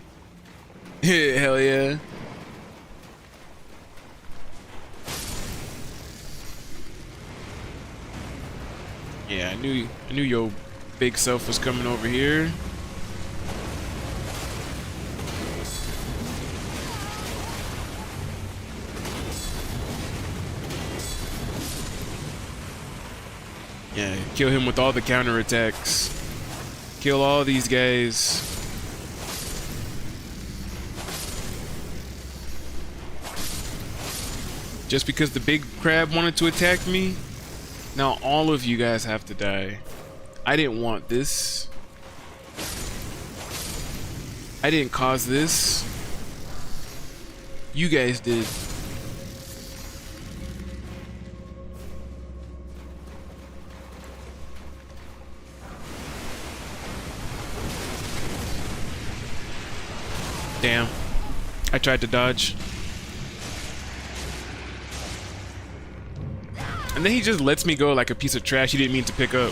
Hell yeah. Yeah, I knew your big self was coming over here. Yeah, kill him with all the counterattacks. Kill all these guys. Just because the big crab wanted to attack me, now all of you guys have to die. I didn't want this. I didn't cause this. You guys did. Damn. I tried to dodge. And then he just lets me go like a piece of trash he didn't mean to pick up.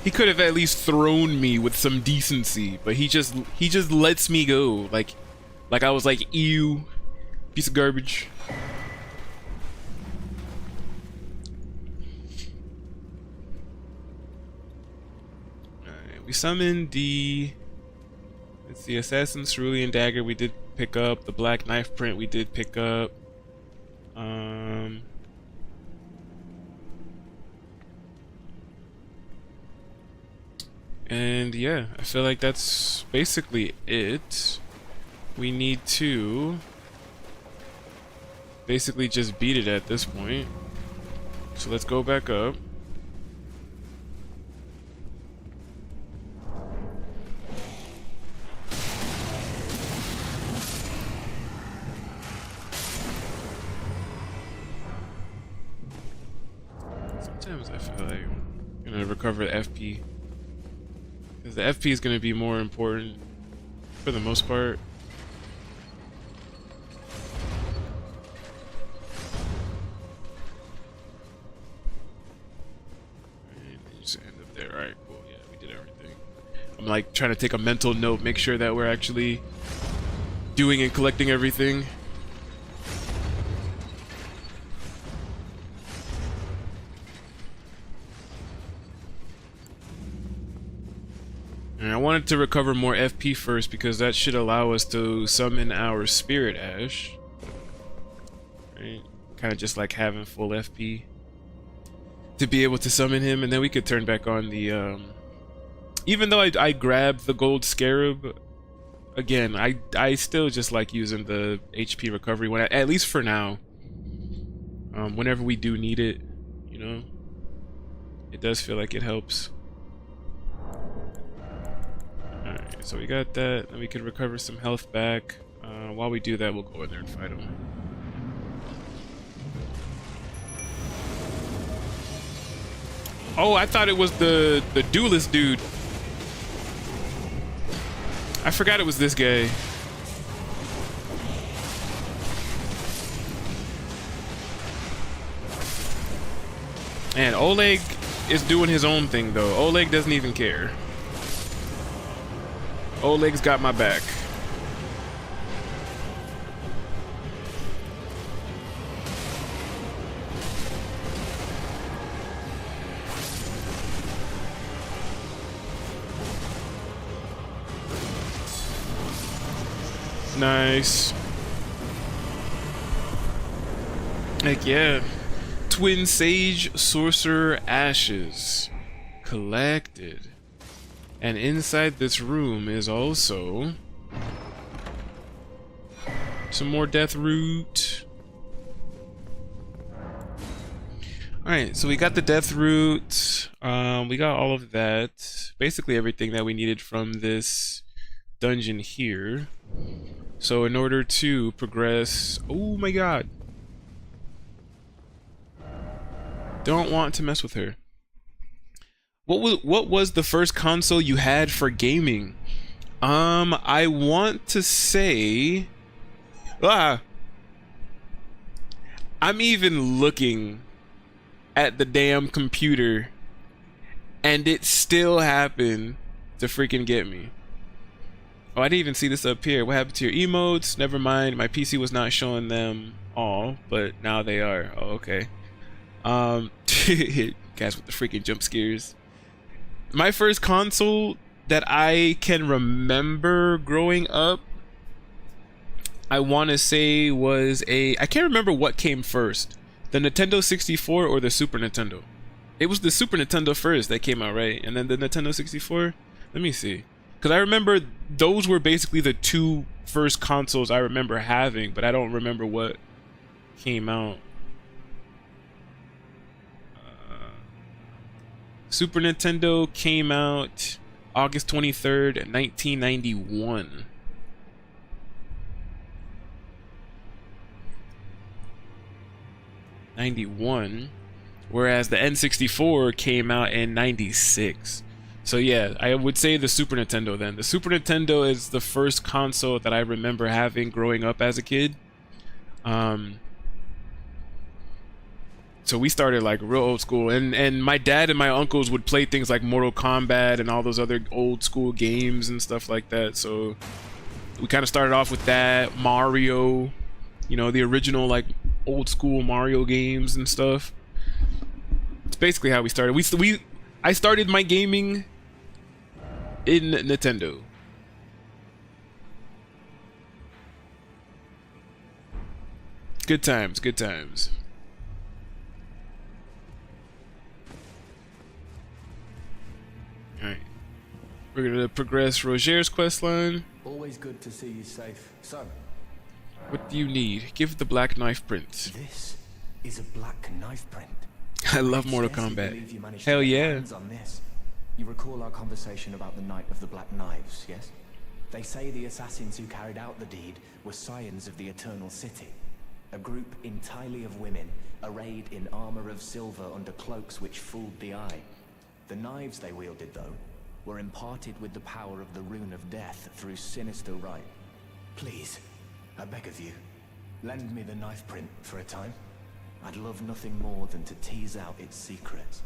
He could have at least thrown me with some decency, but he just lets me go like I was like, ew, piece of garbage. Alright, we summoned the, it's the Assassin's Cerulean Dagger we did pick up, the black knife print we did pick up. And yeah, I feel like that's basically it. We need to basically just beat it at this point. So let's go back up. Sometimes I feel like I'm gonna recover the FP. Because the FP is going to be more important for the most part. And just end up there. Alright, cool. Yeah, we did everything. I'm like trying to take a mental note, make sure that we're actually doing and collecting everything. And I wanted to recover more FP first because that should allow us to summon our Spirit Ash. Right? Kind of just like having full FP to be able to summon him, and then we could turn back on the even though I grabbed the gold scarab, again, I still just like using the HP recovery when at least for now. Whenever we do need it, you know, it does feel like it helps. Alright, so we got that, and we can recover some health back. While we do that, we'll go in there and fight him. Oh, I thought it was the duelist dude. I forgot it was this guy. And Oleg is doing his own thing though. Oleg doesn't even care. Oleg's got my back. Nice. Heck yeah. Twin Sage Sorcerer Ashes collected. And inside this room is also some more Death Root. Alright, so we got the Death Root. We got all of that. Basically everything that we needed from this dungeon here. So in order to progress... Oh my god. Don't want to mess with her. What was the first console you had for gaming? I want to say... I'm even looking at the damn computer and it still happened to freaking get me. Oh, I didn't even see this up here. What happened to your emotes? Never mind. My PC was not showing them all, but now they are. Oh, okay. Guys with the freaking jump scares. My first console that I can remember growing up, I want to say was I can't remember what came first. The Nintendo 64 or the Super Nintendo. It was the Super Nintendo first that came out, right? And then the Nintendo 64? Let me see. Because I remember those were basically the two first consoles I remember having, but I don't remember what came out. Super Nintendo came out August 23rd, 1991. Whereas the N64 came out in 96. So yeah, I would say the Super Nintendo then. The Super Nintendo is the first console that I remember having growing up as a kid. So we started like real old school, and my dad and my uncles would play things like Mortal Kombat and all those other old school games and stuff like that. So we kind of started off with that, Mario, you know, the original like old school Mario games and stuff. It's basically how we started. I started my gaming in Nintendo. Good times, good times. Alright. We're gonna progress Roger's questline. Always good to see you safe. So, what do you need? Give the black knife print. this is a black knife print. I love Mortal Scarcely Kombat. believe you managed to Hell get yeah. hands on this. You recall our conversation about the Knight of the Black Knives, yes? They say the assassins who carried out the deed were scions of the Eternal City, a group entirely of women, arrayed in armor of silver under cloaks which fooled the eye. The knives they wielded, though, were imparted with the power of the Rune of Death through sinister rite. Please, I beg of you, lend me the knife print for a time. I'd love nothing more than to tease out its secrets.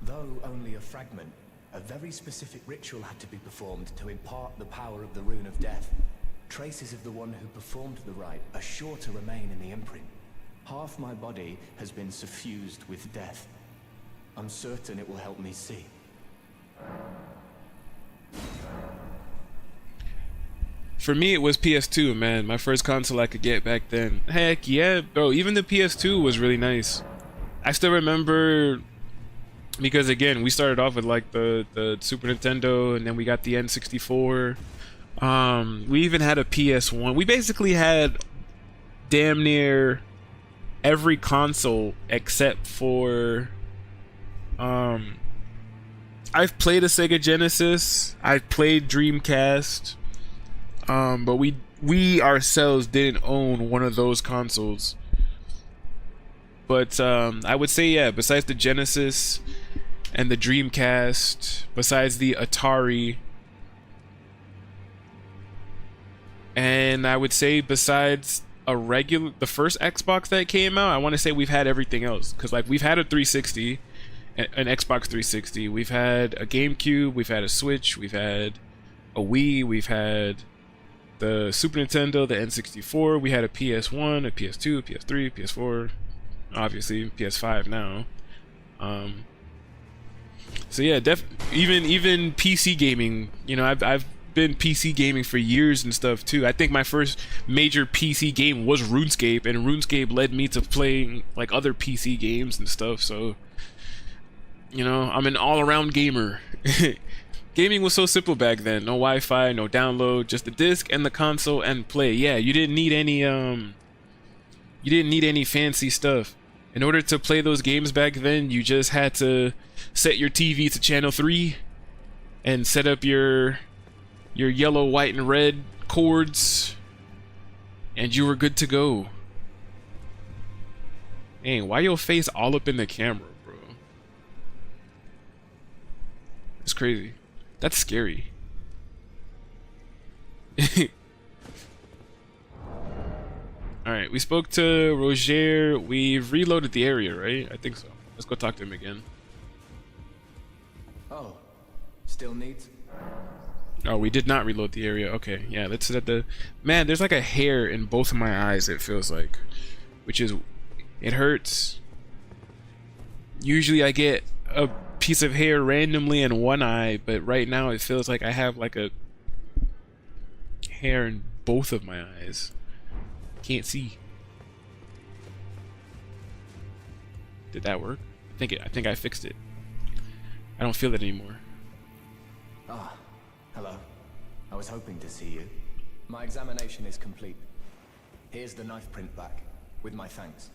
Though only a fragment, a very specific ritual had to be performed to impart the power of the Rune of Death. Traces of the one who performed the rite are sure to remain in the imprint. Half my body has been suffused with death. I'm certain it will help me see. For me, it was PS2, man. My first console I could get back then. Heck yeah, bro. Even the PS2 was really nice. I still remember, because again, we started off with like the Super Nintendo, and then we got the N64. We even had a PS1. We basically had damn near every console except for I've played a Sega Genesis, I've played Dreamcast, but we ourselves didn't own one of those consoles. But I would say, yeah, besides the Genesis and the Dreamcast, besides the Atari. And I would say besides the first Xbox that came out, I want to say we've had everything else. Because like we've had a 360, an Xbox 360. We've had a GameCube. We've had a Switch. We've had a Wii. We've had the Super Nintendo, the N64. We had a PS1, a PS2, PS3, PS4. Obviously, PS5 now. So yeah, even PC gaming. You know, I've been PC gaming for years and stuff too. I think my first major PC game was RuneScape, and RuneScape led me to playing like other PC games and stuff. So, you know, I'm an all-around gamer. Gaming was so simple back then. No Wi-Fi, no download, just the disc and the console and play. Yeah, you didn't need any fancy stuff. In order to play those games back then, you just had to set your TV to channel 3 and set up your yellow, white, and red chords, and you were good to go. Dang, why your face all up in the camera, bro? It's crazy. That's scary. Alright, we spoke to Roger. We've reloaded the area, right? I think so. Let's go talk to him again. Oh, still needs? Oh, we did not reload the area. Okay, yeah, let's set the... Man, there's like a hair in both of my eyes, it feels like. Which is... It hurts. Usually I get a piece of hair randomly in one eye, but right now it feels like I have like a hair in both of my eyes. Can't see. Did that work? I think I fixed it. I don't feel it anymore. Ah, hello. I was hoping to see you. My examination is complete. Here's the knife print back, with my thanks.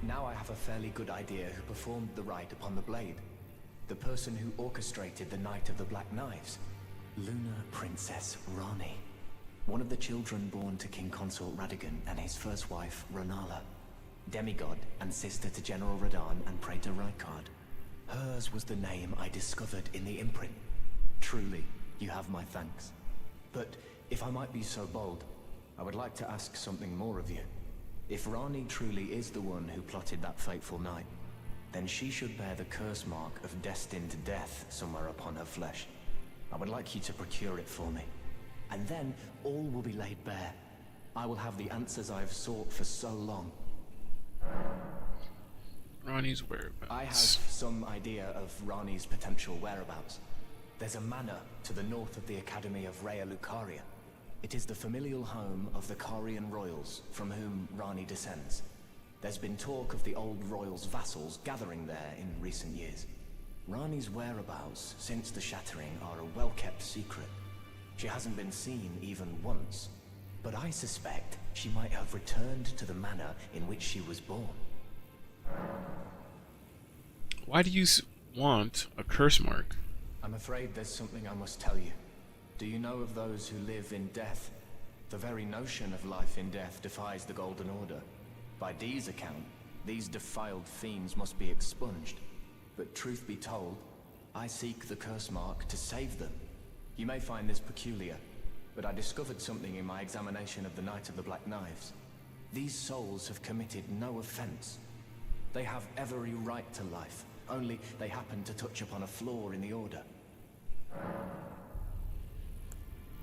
Now I have a fairly good idea who performed the rite upon the blade. The person who orchestrated the Night of the Black Knives. Lunar Princess Rani. One of the children born to King Consort Radigan and his first wife, Ronala. Demigod and sister to General Radahn and Praetor Rykard. Hers was the name I discovered in the imprint. Truly, you have my thanks. But if I might be so bold, I would like to ask something more of you. If Rani truly is the one who plotted that fateful night, then she should bear the curse mark of destined death somewhere upon her flesh. I would like you to procure it for me. And then all will be laid bare. I will have the answers I have sought for so long. Rani's whereabouts. I have some idea of Rani's potential whereabouts. There's a manor to the north of the Academy of Rhea Lucaria. It is the familial home of the Carian royals, from whom Rani descends. There's been talk of the old royals' vassals gathering there in recent years. Rani's whereabouts since the shattering are a well-kept secret. She hasn't been seen even once, but I suspect she might have returned to the manor in which she was born. Why do you want a curse mark? I'm afraid there's something I must tell you. Do you know of those who live in death? The very notion of life in death defies the Golden Order. By Dee's account, these defiled fiends must be expunged. But truth be told, I seek the curse mark to save them. You may find this peculiar, but I discovered something in my examination of the Night of the Black Knives. These souls have committed no offense. They have every right to life, only they happen to touch upon a flaw in the Order.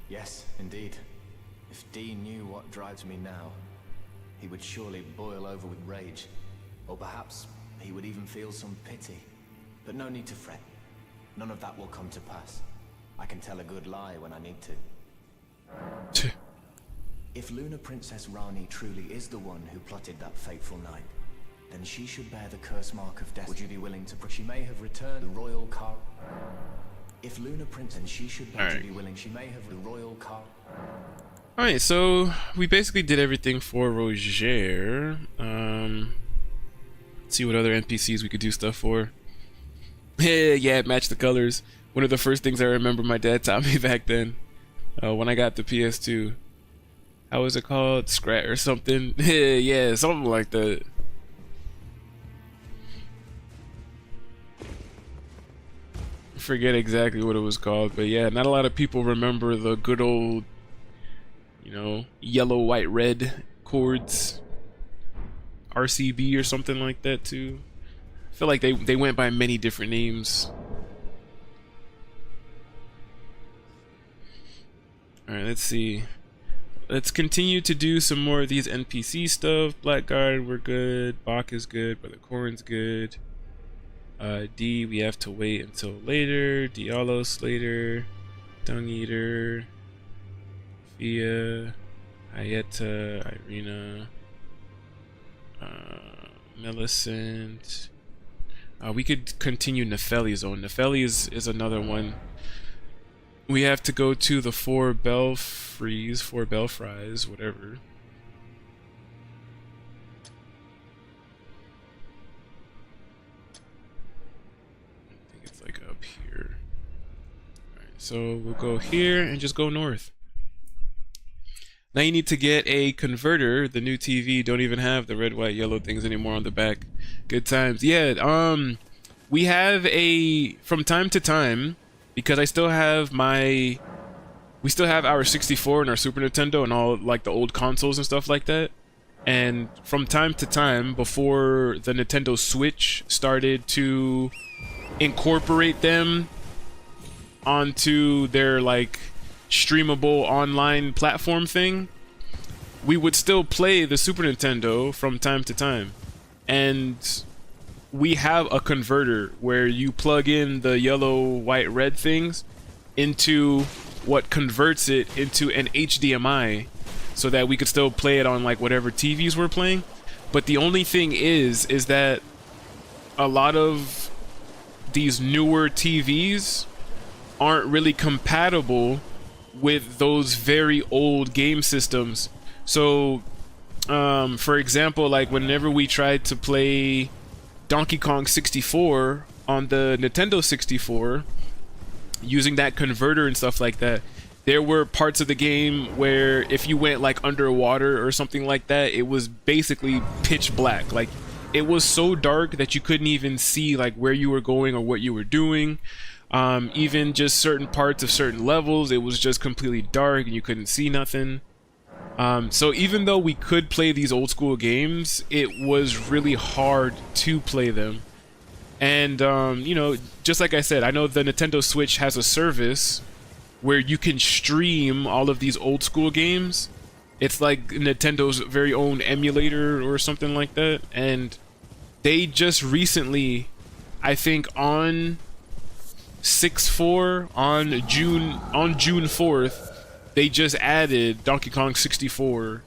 Yes, indeed. If Dee knew what drives me now, he would surely boil over with rage. Or perhaps he would even feel some pity. But no need to fret. None of that will come to pass. I can tell a good lie when I need to. If Lunar Princess Rani truly is the one who plotted that fateful night, then she should bear the curse mark of death. Would you be willing to... She may have returned the royal car... If Lunar Princess, then she should be willing. She may have the royal car... Alright, so we basically did everything for Roger. Let's see what other NPCs we could do stuff for. Yeah, match the colors. One of the first things I remember my dad taught me back then, when I got the PS2. How was it called? Scrat or something? Yeah, something like that. forget exactly what it was called, but yeah, not a lot of people remember the good old, you know, yellow, white, red chords. RCB or something like that too. I feel like they went by many different names. Alright, let's see. Let's continue to do some more of these NPC stuff. Blackguard, we're good. Bach is good. Brother Corn's good. D, we have to wait until later. Dialos later. Dung Eater. Fia. Ayeta. Irina. Millicent. We could continue Nefeli Zone. Nefeli is another one. We have to go to the four belfries, whatever. I think it's like up here. Alright, so we'll go here and just go north. Now you need to get a converter. The new TV don't even have the red, white, yellow things anymore on the back. Good times. Yeah, we have from time to time, because I still have we still have our 64 and our Super Nintendo and all like the old consoles and stuff like that. And from time to time, before the Nintendo Switch started to incorporate them onto their like streamable online platform thing, we would still play the Super Nintendo from time to time. And we have a converter where you plug in the yellow, white, red things into what converts it into an HDMI so that we could still play it on like whatever TVs we're playing. But the only thing is that a lot of these newer TVs aren't really compatible with those very old game systems. So for example, like whenever we tried to play Donkey Kong 64 on the Nintendo 64 using that converter and stuff like that, there were parts of the game where if you went like underwater or something like that, it was basically pitch black. Like it was so dark that you couldn't even see like where you were going or what you were doing. Even just certain parts of certain levels, it was just completely dark and you couldn't see nothing. So even though we could play these old school games, it was really hard to play them. And you know, just like I said, I know the Nintendo Switch has a service where you can stream all of these old school games. It's like Nintendo's very own emulator or something like that. And they just recently, I think on 6/4 on June 4th, they just added Donkey Kong 64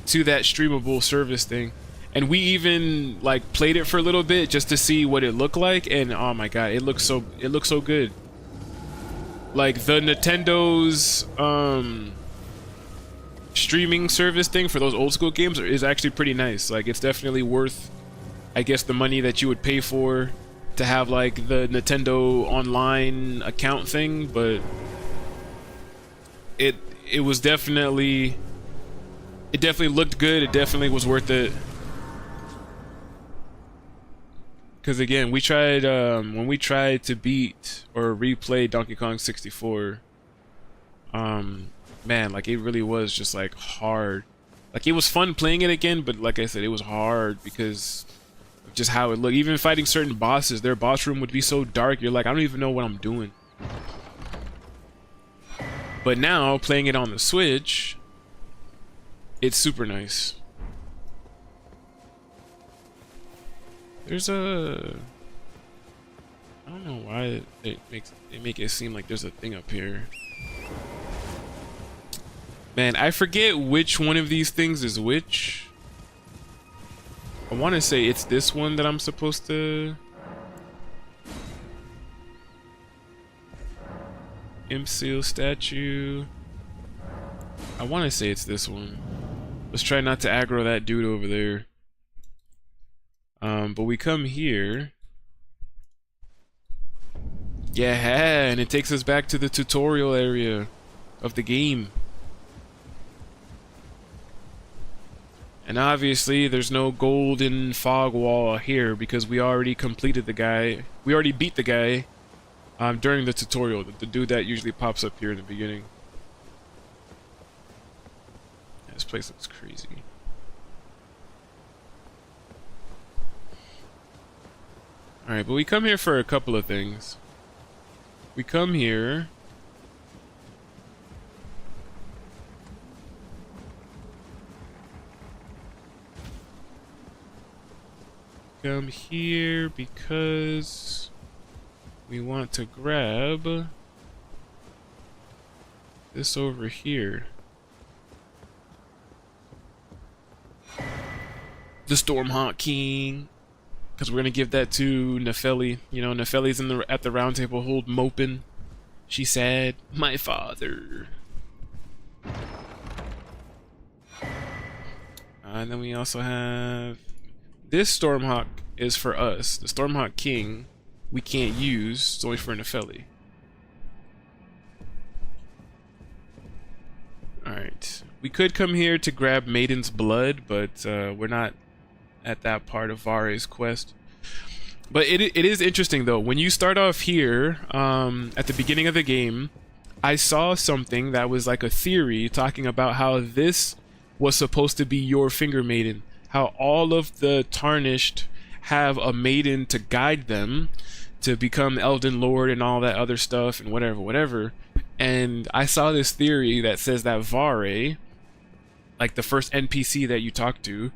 to that streamable service thing. And we even like played it for a little bit just to see what it looked like, and oh my god, it looks so good. Like the Nintendo's streaming service thing for those old school games is actually pretty nice. Like it's definitely worth, I guess, the money that you would pay for to have like the Nintendo online account thing, but it was definitely, it definitely looked good. It definitely was worth it. Because again, we tried when we tried to beat or replay Donkey Kong 64, man, like it really was just like hard. Like it was fun playing it again, but like I said, it was hard because of just how it looked. Even fighting certain bosses, their boss room would be so dark, you're like, I don't even know what I'm doing. But now, playing it on the Switch, it's super nice. There's a... I don't know why they make it seem like there's a thing up here. Man, I forget which one of these things is which. I want to say it's this one that I'm supposed to... Imp Seal statue. I want to say it's this one. Let's try not to aggro that dude over there. But we come here. Yeah, and it takes us back to the tutorial area of the game. And obviously there's no golden fog wall here because we already completed the guy. We already beat the guy during the tutorial. The dude that usually pops up here in the beginning. Yeah, this place looks crazy. Alright, but we come here for a couple of things. We come here... Come here because we want to grab this over here. The Stormhawk King. Because we're going to give that to Nefeli. You know, Nefeli's at the round table hold moping. She said, "My father." And then we also have... This Stormhawk is for us. The Stormhawk King we can't use. It's only for Nefeli. Alright. We could come here to grab Maiden's Blood, but we're not at that part of Vare's quest. But it is interesting though. When you start off here, at the beginning of the game, I saw something that was like a theory talking about how this was supposed to be your Finger Maiden. How all of the Tarnished have a maiden to guide them to become Elden Lord and all that other stuff and whatever. And I saw this theory that says that Vare, like the first NPC that you talk to,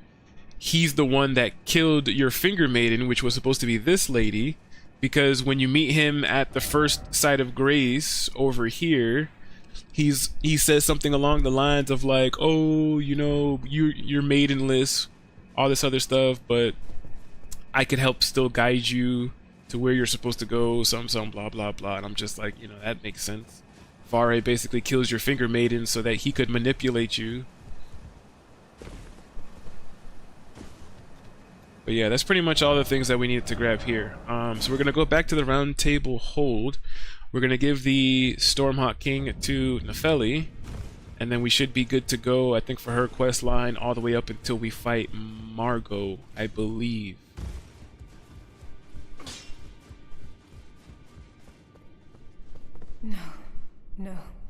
he's the one that killed your Finger Maiden, which was supposed to be this lady, because when you meet him at the first site of grace over here, he says something along the lines of like, "Oh, you know, you're maidenless, all this other stuff, but I could help still guide you to where you're supposed to go, some blah blah blah." And I'm just like, you know, that makes sense. Vare basically kills your Finger Maiden so that he could manipulate you. But yeah, that's pretty much all the things that we needed to grab here. So we're gonna go back to the round table hold. We're gonna give the Stormhawk King to Nefeli, and then we should be good to go, I think, for her quest line all the way up until we fight Margot, I believe.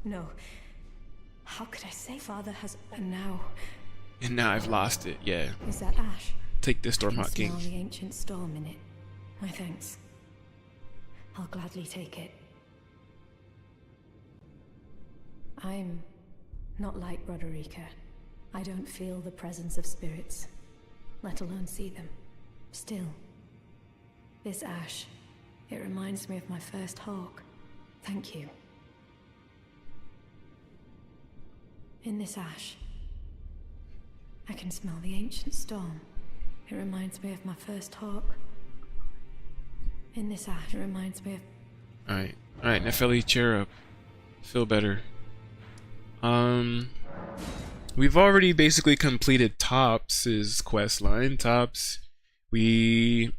No. How could I say Father has... And now I've lost it, yeah. Is that ash? Take this I can Stormhawk King. smell the ancient storm in it. My thanks. I'll gladly take it. I'm not like Roderica. I don't feel the presence of spirits, let alone see them. Still, this ash, it reminds me of my first hawk. Thank you. In this ash, I can smell the ancient storm. It reminds me of my first hawk. In this ash, it reminds me of... Alright, Nefeli, cheer up. Feel better. We've already basically completed Tops's quest line. Tops, we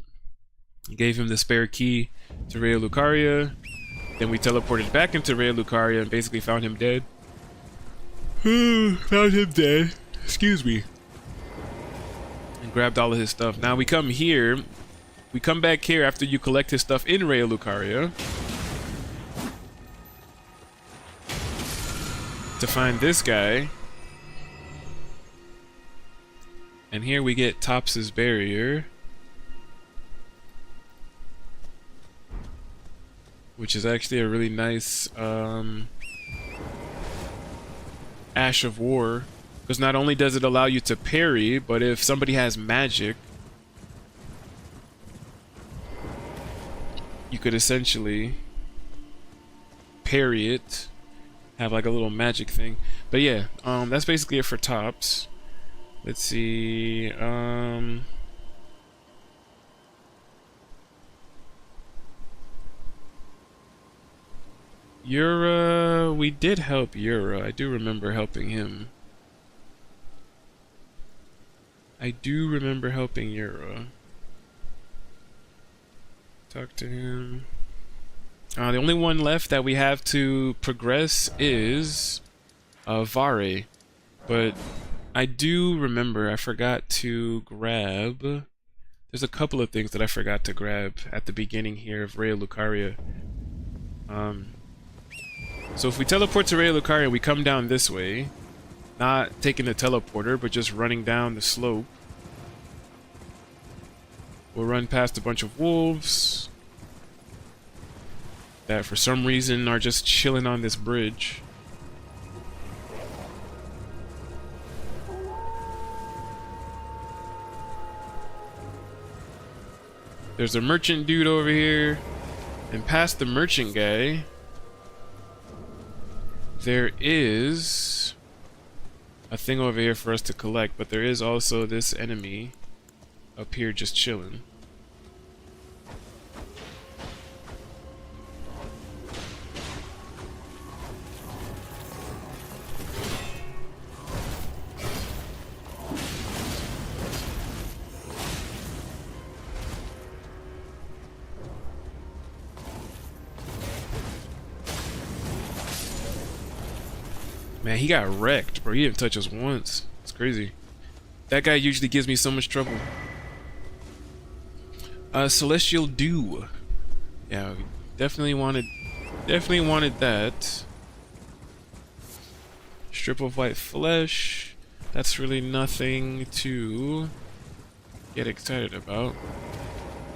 gave him the spare key to Raya Lucaria. Then we teleported back into Raya Lucaria and basically found him dead. Found him dead. Excuse me. And grabbed all of his stuff. Now we come here. We come back here after you collect his stuff in Raya Lucaria to find this guy. And here we get Tops's barrier, which is actually a really nice Ash of War, because not only does it allow you to parry, but if somebody has magic, you could essentially parry it, have like a little magic thing. But yeah, that's basically it for Tops. Let's see, Yura, we did help Yura. I do remember helping him. Talk to him. The only one left that we have to progress is Vare. But I do remember I forgot to grab... There's a couple of things that I forgot to grab at the beginning here of Raya Lucaria. So if we teleport to Ray Lucaria, we come down this way, not taking the teleporter, but just running down the slope. We'll run past a bunch of wolves that for some reason are just chilling on this bridge. There's a merchant dude over here, and past the merchant guy, there is a thing over here for us to collect, but there is also this enemy up here just chilling. Man, he got wrecked, bro. He didn't touch us once. It's crazy. That guy usually gives me so much trouble. Celestial Dew. Yeah, we definitely wanted that. Strip of white flesh. That's really nothing to get excited about.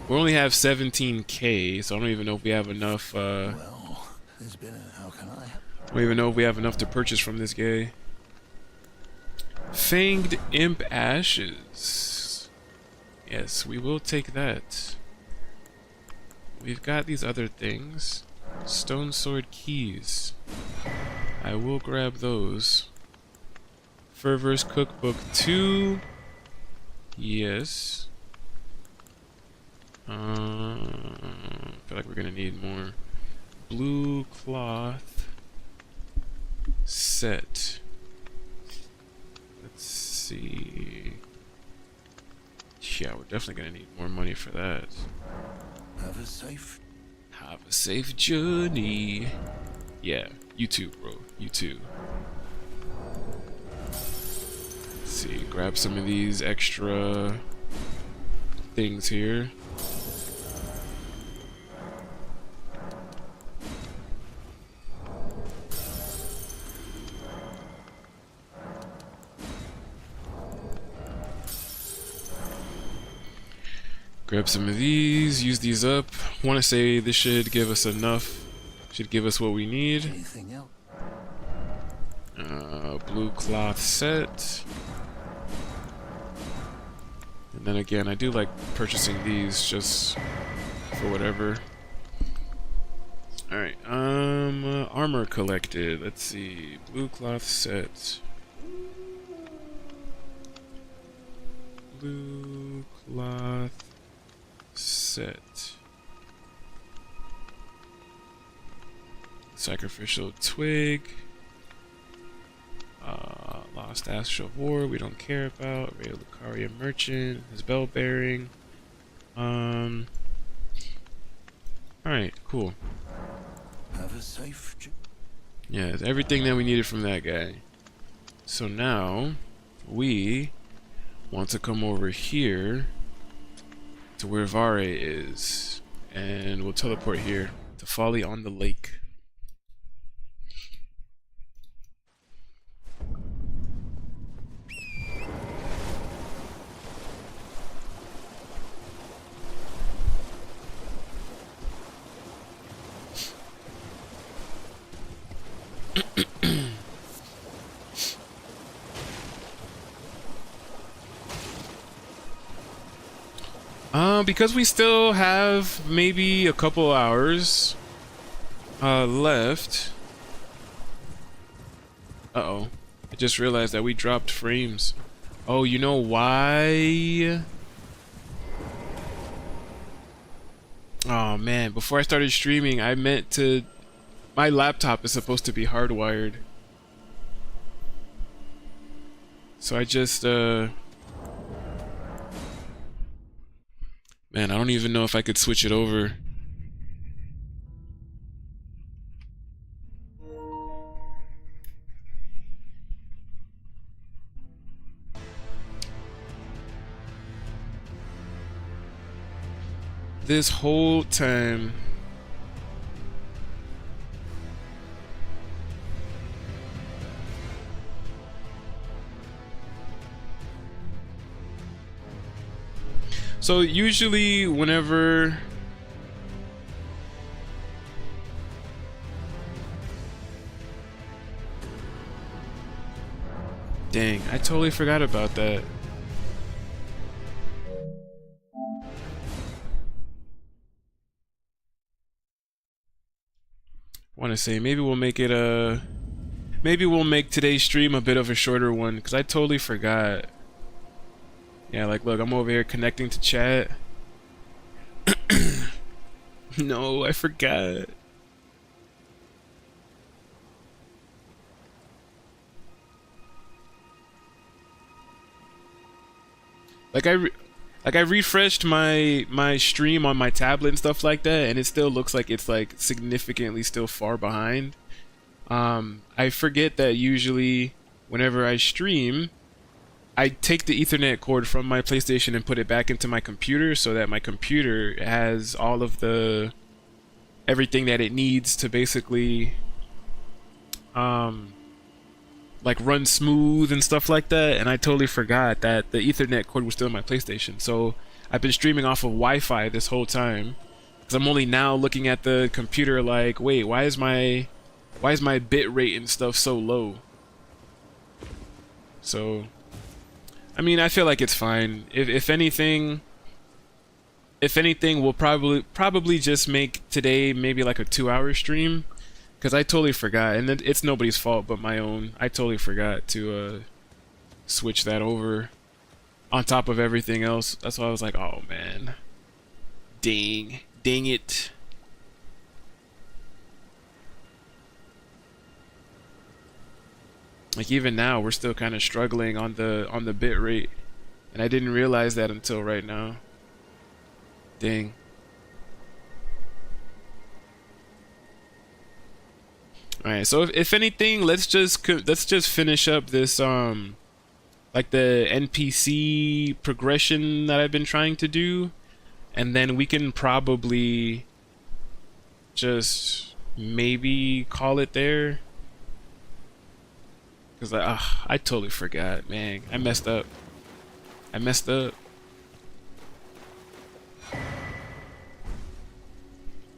We only have 17k, so I don't even know if we have enough. Well, there's been a... How can I... I don't even know if we have enough to purchase from this guy. Fanged Imp Ashes. Yes, we will take that. We've got these other things. Stone Sword Keys. I will grab those. Fervor's Cookbook 2. Yes. I feel like we're gonna need more. Blue cloth set. Let's see. Yeah, we're definitely gonna need more money for that. Have a safe journey. Yeah, you too, bro. You too. Let's see, grab some of these extra things here. Grab some of these, use these up. Want to say this should give us enough. Should give us what we need. Anything else? Blue cloth set. And then again, I do like purchasing these just for whatever. Alright, armor collected. Let's see. Blue cloth set. Blue cloth set. Sacrificial twig. Lost Ash of War, we don't care about. Ray Lucaria Merchant, his bell bearing. Alright, cool. Have a safe... Yeah, it's everything that we needed from that guy. So now, we want to come over here to where Vare is. And we'll teleport here to Folly on the Lake. Because we still have maybe a couple hours left. Uh-oh. I just realized that we dropped frames. Oh, you know why? Oh man, before I started streaming, I meant to... My laptop is supposed to be hardwired. So I just, Man, I don't even know if I could switch it over. This whole time, So usually whenever dang, I totally forgot about that. Want to say maybe we'll make it maybe we'll make today's stream a bit of a shorter one because I totally forgot. Yeah, like look, I'm over here connecting to chat. No, I forgot. Like I refreshed my stream on my tablet and stuff like that, and it still looks like it's like significantly still far behind. I forget that usually whenever I stream, I take the Ethernet cord from my PlayStation and put it back into my computer so that my computer has all of the everything that it needs to basically like run smooth and stuff like that, and I totally forgot that the Ethernet cord was still in my PlayStation. So I've been streaming off of Wi-Fi this whole time because I'm only now looking at the computer like, wait, why is my bit rate and stuff so low? So I mean, I feel like it's fine. If anything, we'll probably just make today maybe like a 2-hour stream. Because I totally forgot, and it's nobody's fault but my own. I totally forgot to switch that over on top of everything else. That's why I was like, oh man. Dang it. Like even now, we're still kind of struggling on the bit rate. And I didn't realize that until right now. Dang. Alright, so if anything, let's just finish up this like the NPC progression that I've been trying to do, and then we can probably just maybe call it there. Cause I totally forgot, man. I messed up.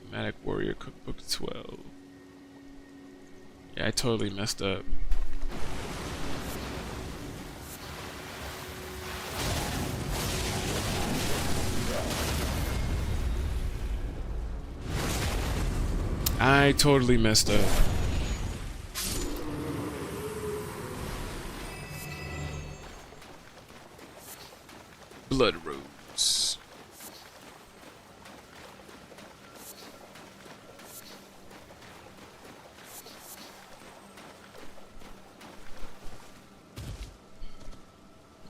Nomadic Warrior Cookbook 12. Yeah, I totally messed up. I totally messed up. Blood Rose.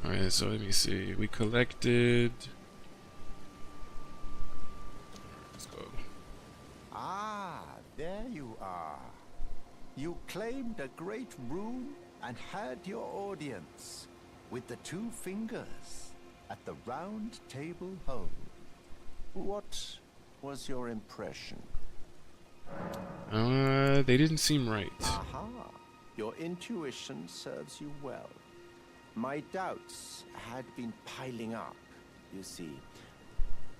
Alright, so let me see. We collected. Let's go. Ah, there you are. You claimed a great rune and had your audience with the 2 fingers at the round table home. What was your impression? They didn't seem right. Aha, your intuition serves you well. My doubts had been piling up, you see.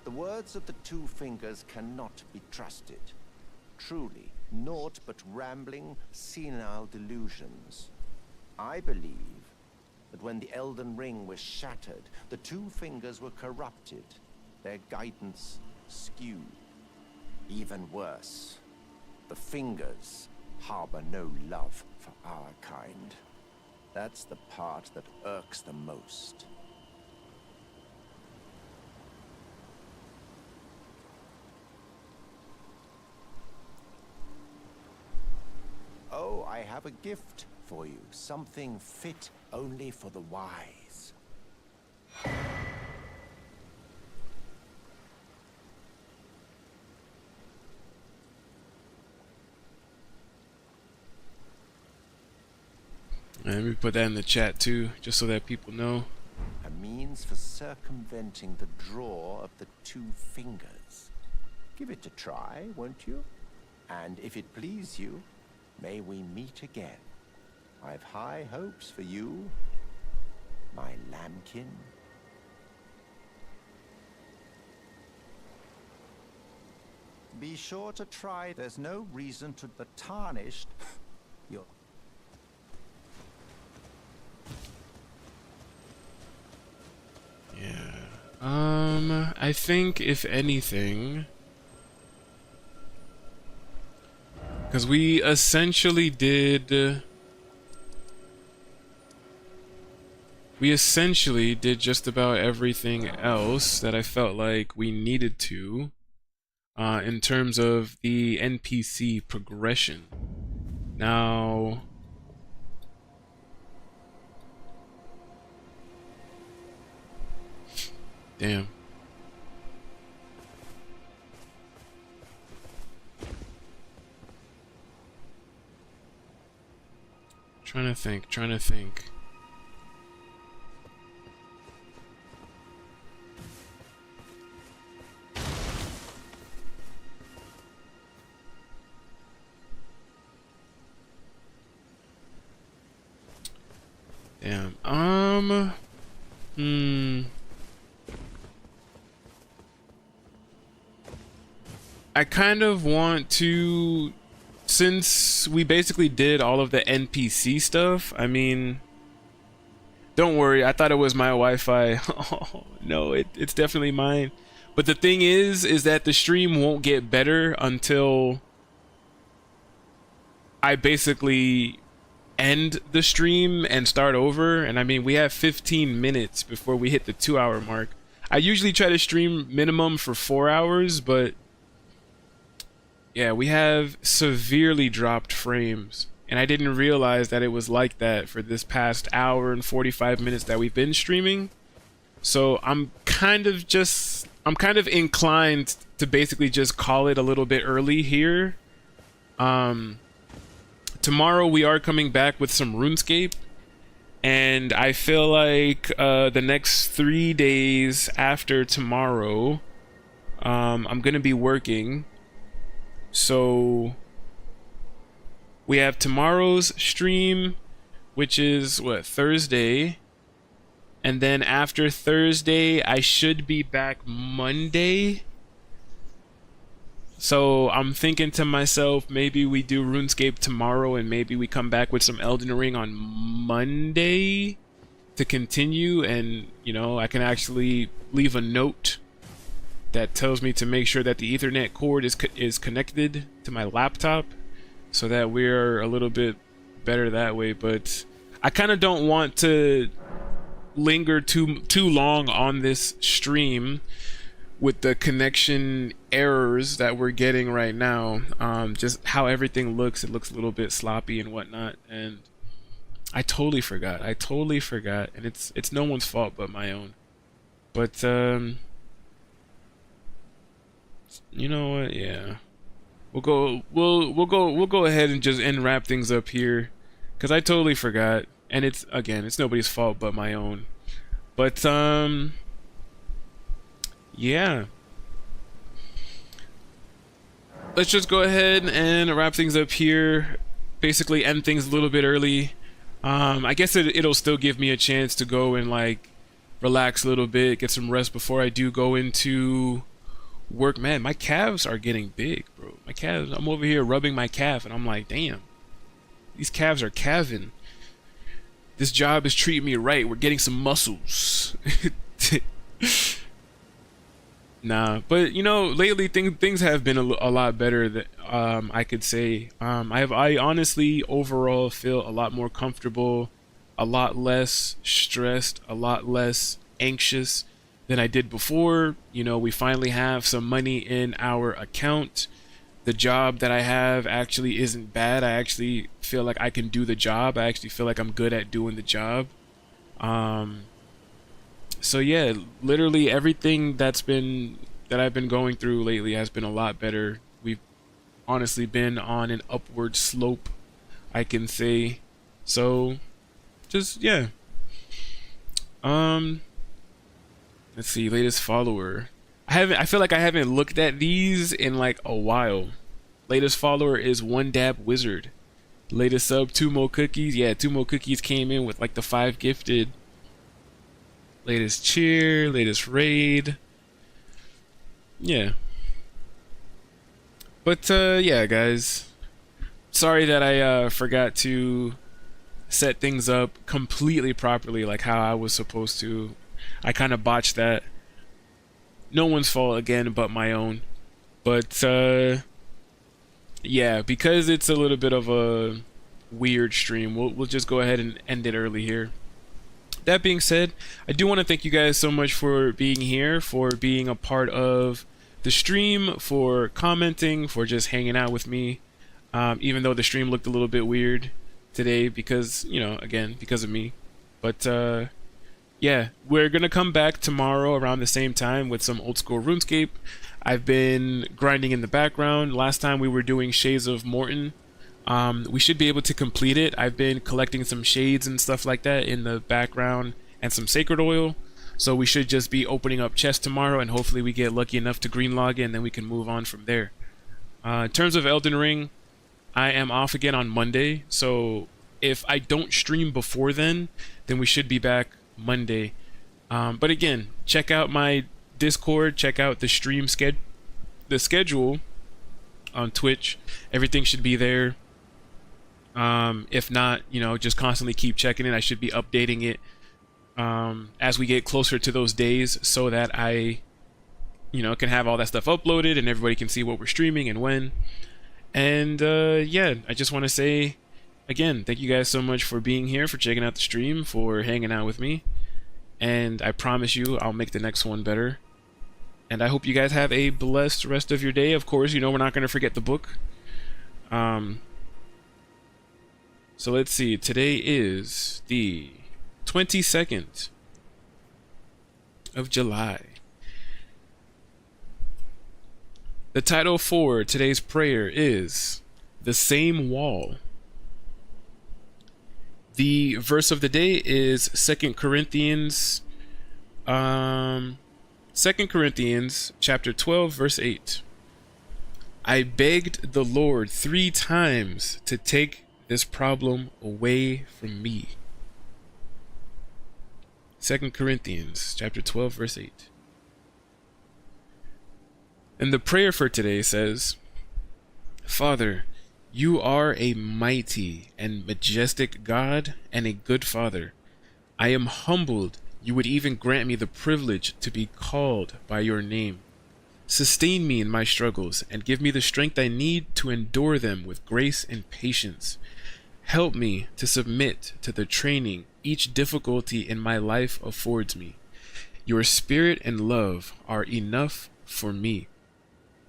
The words of the 2 fingers cannot be trusted. Truly, naught but rambling, senile delusions. I believe that when the Elden Ring was shattered, the 2 fingers were corrupted, their guidance skewed. Even worse, the fingers harbor no love for our kind. That's the part that irks the most. Oh, I have a gift for you. Something fit only for the wise. Let me put that in the chat too, just so that people know. A means for circumventing the draw of the 2 fingers. Give it a try, won't you? And if it please you, may we meet again. I've high hopes for you, my lambkin. Be sure to try. There's no reason to the tarnished. You're Yeah. I think if anything, because we essentially did just about everything else that I felt like we needed to in terms of the NPC progression. Now, damn. Trying to think. Damn. I kind of want to, since we basically did all of the NPC stuff, I mean, don't worry, I thought it was my Wi-Fi. Oh, no, it's definitely mine. But the thing is that the stream won't get better until I basically end the stream and start over. And I mean, we have 15 minutes before we hit the 2-hour mark. I usually try to stream minimum for 4 hours, but yeah, we have severely dropped frames, and I didn't realize that it was like that for this past hour and 45 minutes that we've been streaming. So I'm kind of inclined to basically just call it a little bit early here. Tomorrow we are coming back with some RuneScape, and I feel like the next 3 days after tomorrow, I'm gonna be working. So we have tomorrow's stream, which is what, Thursday, and then after Thursday I should be back Monday. So I'm thinking to myself, maybe we do RuneScape tomorrow and maybe we come back with some Elden Ring on Monday to continue, and you know, I can actually leave a note that tells me to make sure that the Ethernet cord is connected to my laptop, so that we're a little bit better that way. But I kind of don't want to linger too long on this stream with the connection errors that we're getting right now. Just how everything looks, it looks a little bit sloppy and whatnot, and I totally forgot, and it's no one's fault but my own. But you know what? Yeah, we'll go ahead and just wrap things up here, because I totally forgot, and it's nobody's fault but my own. But yeah, let's just go ahead and wrap things up here. Basically end things a little bit early. I guess it'll still give me a chance to go and like relax a little bit, get some rest before I do go into work. Man, my calves are getting big, bro. My calves, I'm over here rubbing my calf and I'm like, damn, these calves are calving. This job is treating me right. We're getting some muscles. Nah, but you know, lately things have been a lot better that I could say. I honestly overall feel a lot more comfortable, a lot less stressed, a lot less anxious than I did before. You know, we finally have some money in our account. The job that I have actually isn't bad. I actually feel like I can do the job. I actually feel like I'm good at doing the job. So yeah, literally everything that I've been going through lately has been a lot better. We've honestly been on an upward slope, I can say. So just yeah. Let's see, latest follower. I feel like I haven't looked at these in like a while. Latest follower is One Dab Wizard. Latest sub, 2 Mo Cookies. Yeah, 2 Mo Cookies came in with like the 5 gifted. Latest cheer, latest raid. Yeah. But yeah, guys, sorry that I forgot to set things up completely properly, like how I was supposed to. I kind of botched that. No one's fault again but my own. But yeah, because it's a little bit of a weird stream, we'll just go ahead and end it early here. That being said, I do want to thank you guys so much for being here, for being a part of the stream, for commenting, for just hanging out with me. Even though the stream looked a little bit weird today because, you know, again, because of me. But yeah, we're gonna come back tomorrow around the same time with some old school RuneScape. I've been grinding in the background. Last time we were doing Shades of Morton. We should be able to complete it. I've been collecting some shades and stuff like that in the background and some sacred oil. So we should just be opening up chests tomorrow, and hopefully we get lucky enough to green log it, and then we can move on from there. In terms of Elden Ring, I am off again on Monday. So if I don't stream before then we should be back Monday. But again, check out my Discord, check out the stream the schedule on Twitch. Everything should be there. If not, you know, just constantly keep checking it. I should be updating it as we get closer to those days, so that I, you know, can have all that stuff uploaded and everybody can see what we're streaming and when. And yeah, I just want to say again, thank you guys so much for being here, for checking out the stream, for hanging out with me. And I promise you I'll make the next one better. And I hope you guys have a blessed rest of your day. Of course, you know, we're not going to forget the book. So let's see. Today is the 22nd of July. The title for today's prayer is The Same Wall. The verse of the day is 2 Corinthians chapter 12 verse 8. I begged the Lord 3 times to take this problem away from me. 2 Corinthians chapter 12 verse 8. And the prayer for today says, Father, you are a mighty and majestic God and a good Father. I am humbled you would even grant me the privilege to be called by your name. Sustain me in my struggles and give me the strength I need to endure them with grace and patience. Help me to submit to the training each difficulty in my life affords me. Your spirit and love are enough for me.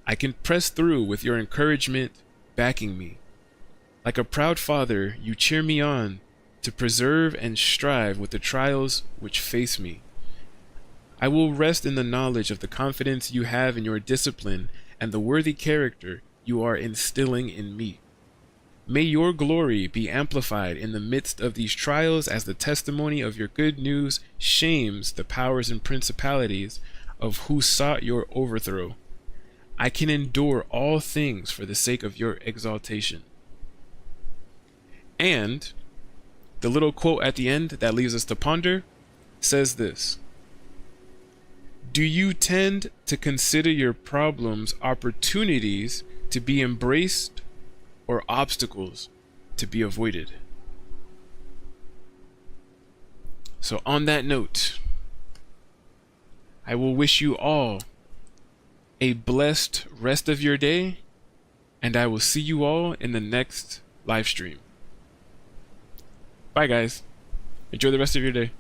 I can press through with your encouragement backing me. Like a proud father, you cheer me on to preserve and strive with the trials which face me. I will rest in the knowledge of the confidence you have in your discipline and the worthy character you are instilling in me. May your glory be amplified in the midst of these trials as the testimony of your good news shames the powers and principalities of who sought your overthrow. I can endure all things for the sake of your exaltation. And the little quote at the end that leaves us to ponder says this: do you tend to consider your problems opportunities to be embraced or obstacles to be avoided? So on that note, I will wish you all a blessed rest of your day, and I will see you all in the next live stream. Bye guys. Enjoy the rest of your day.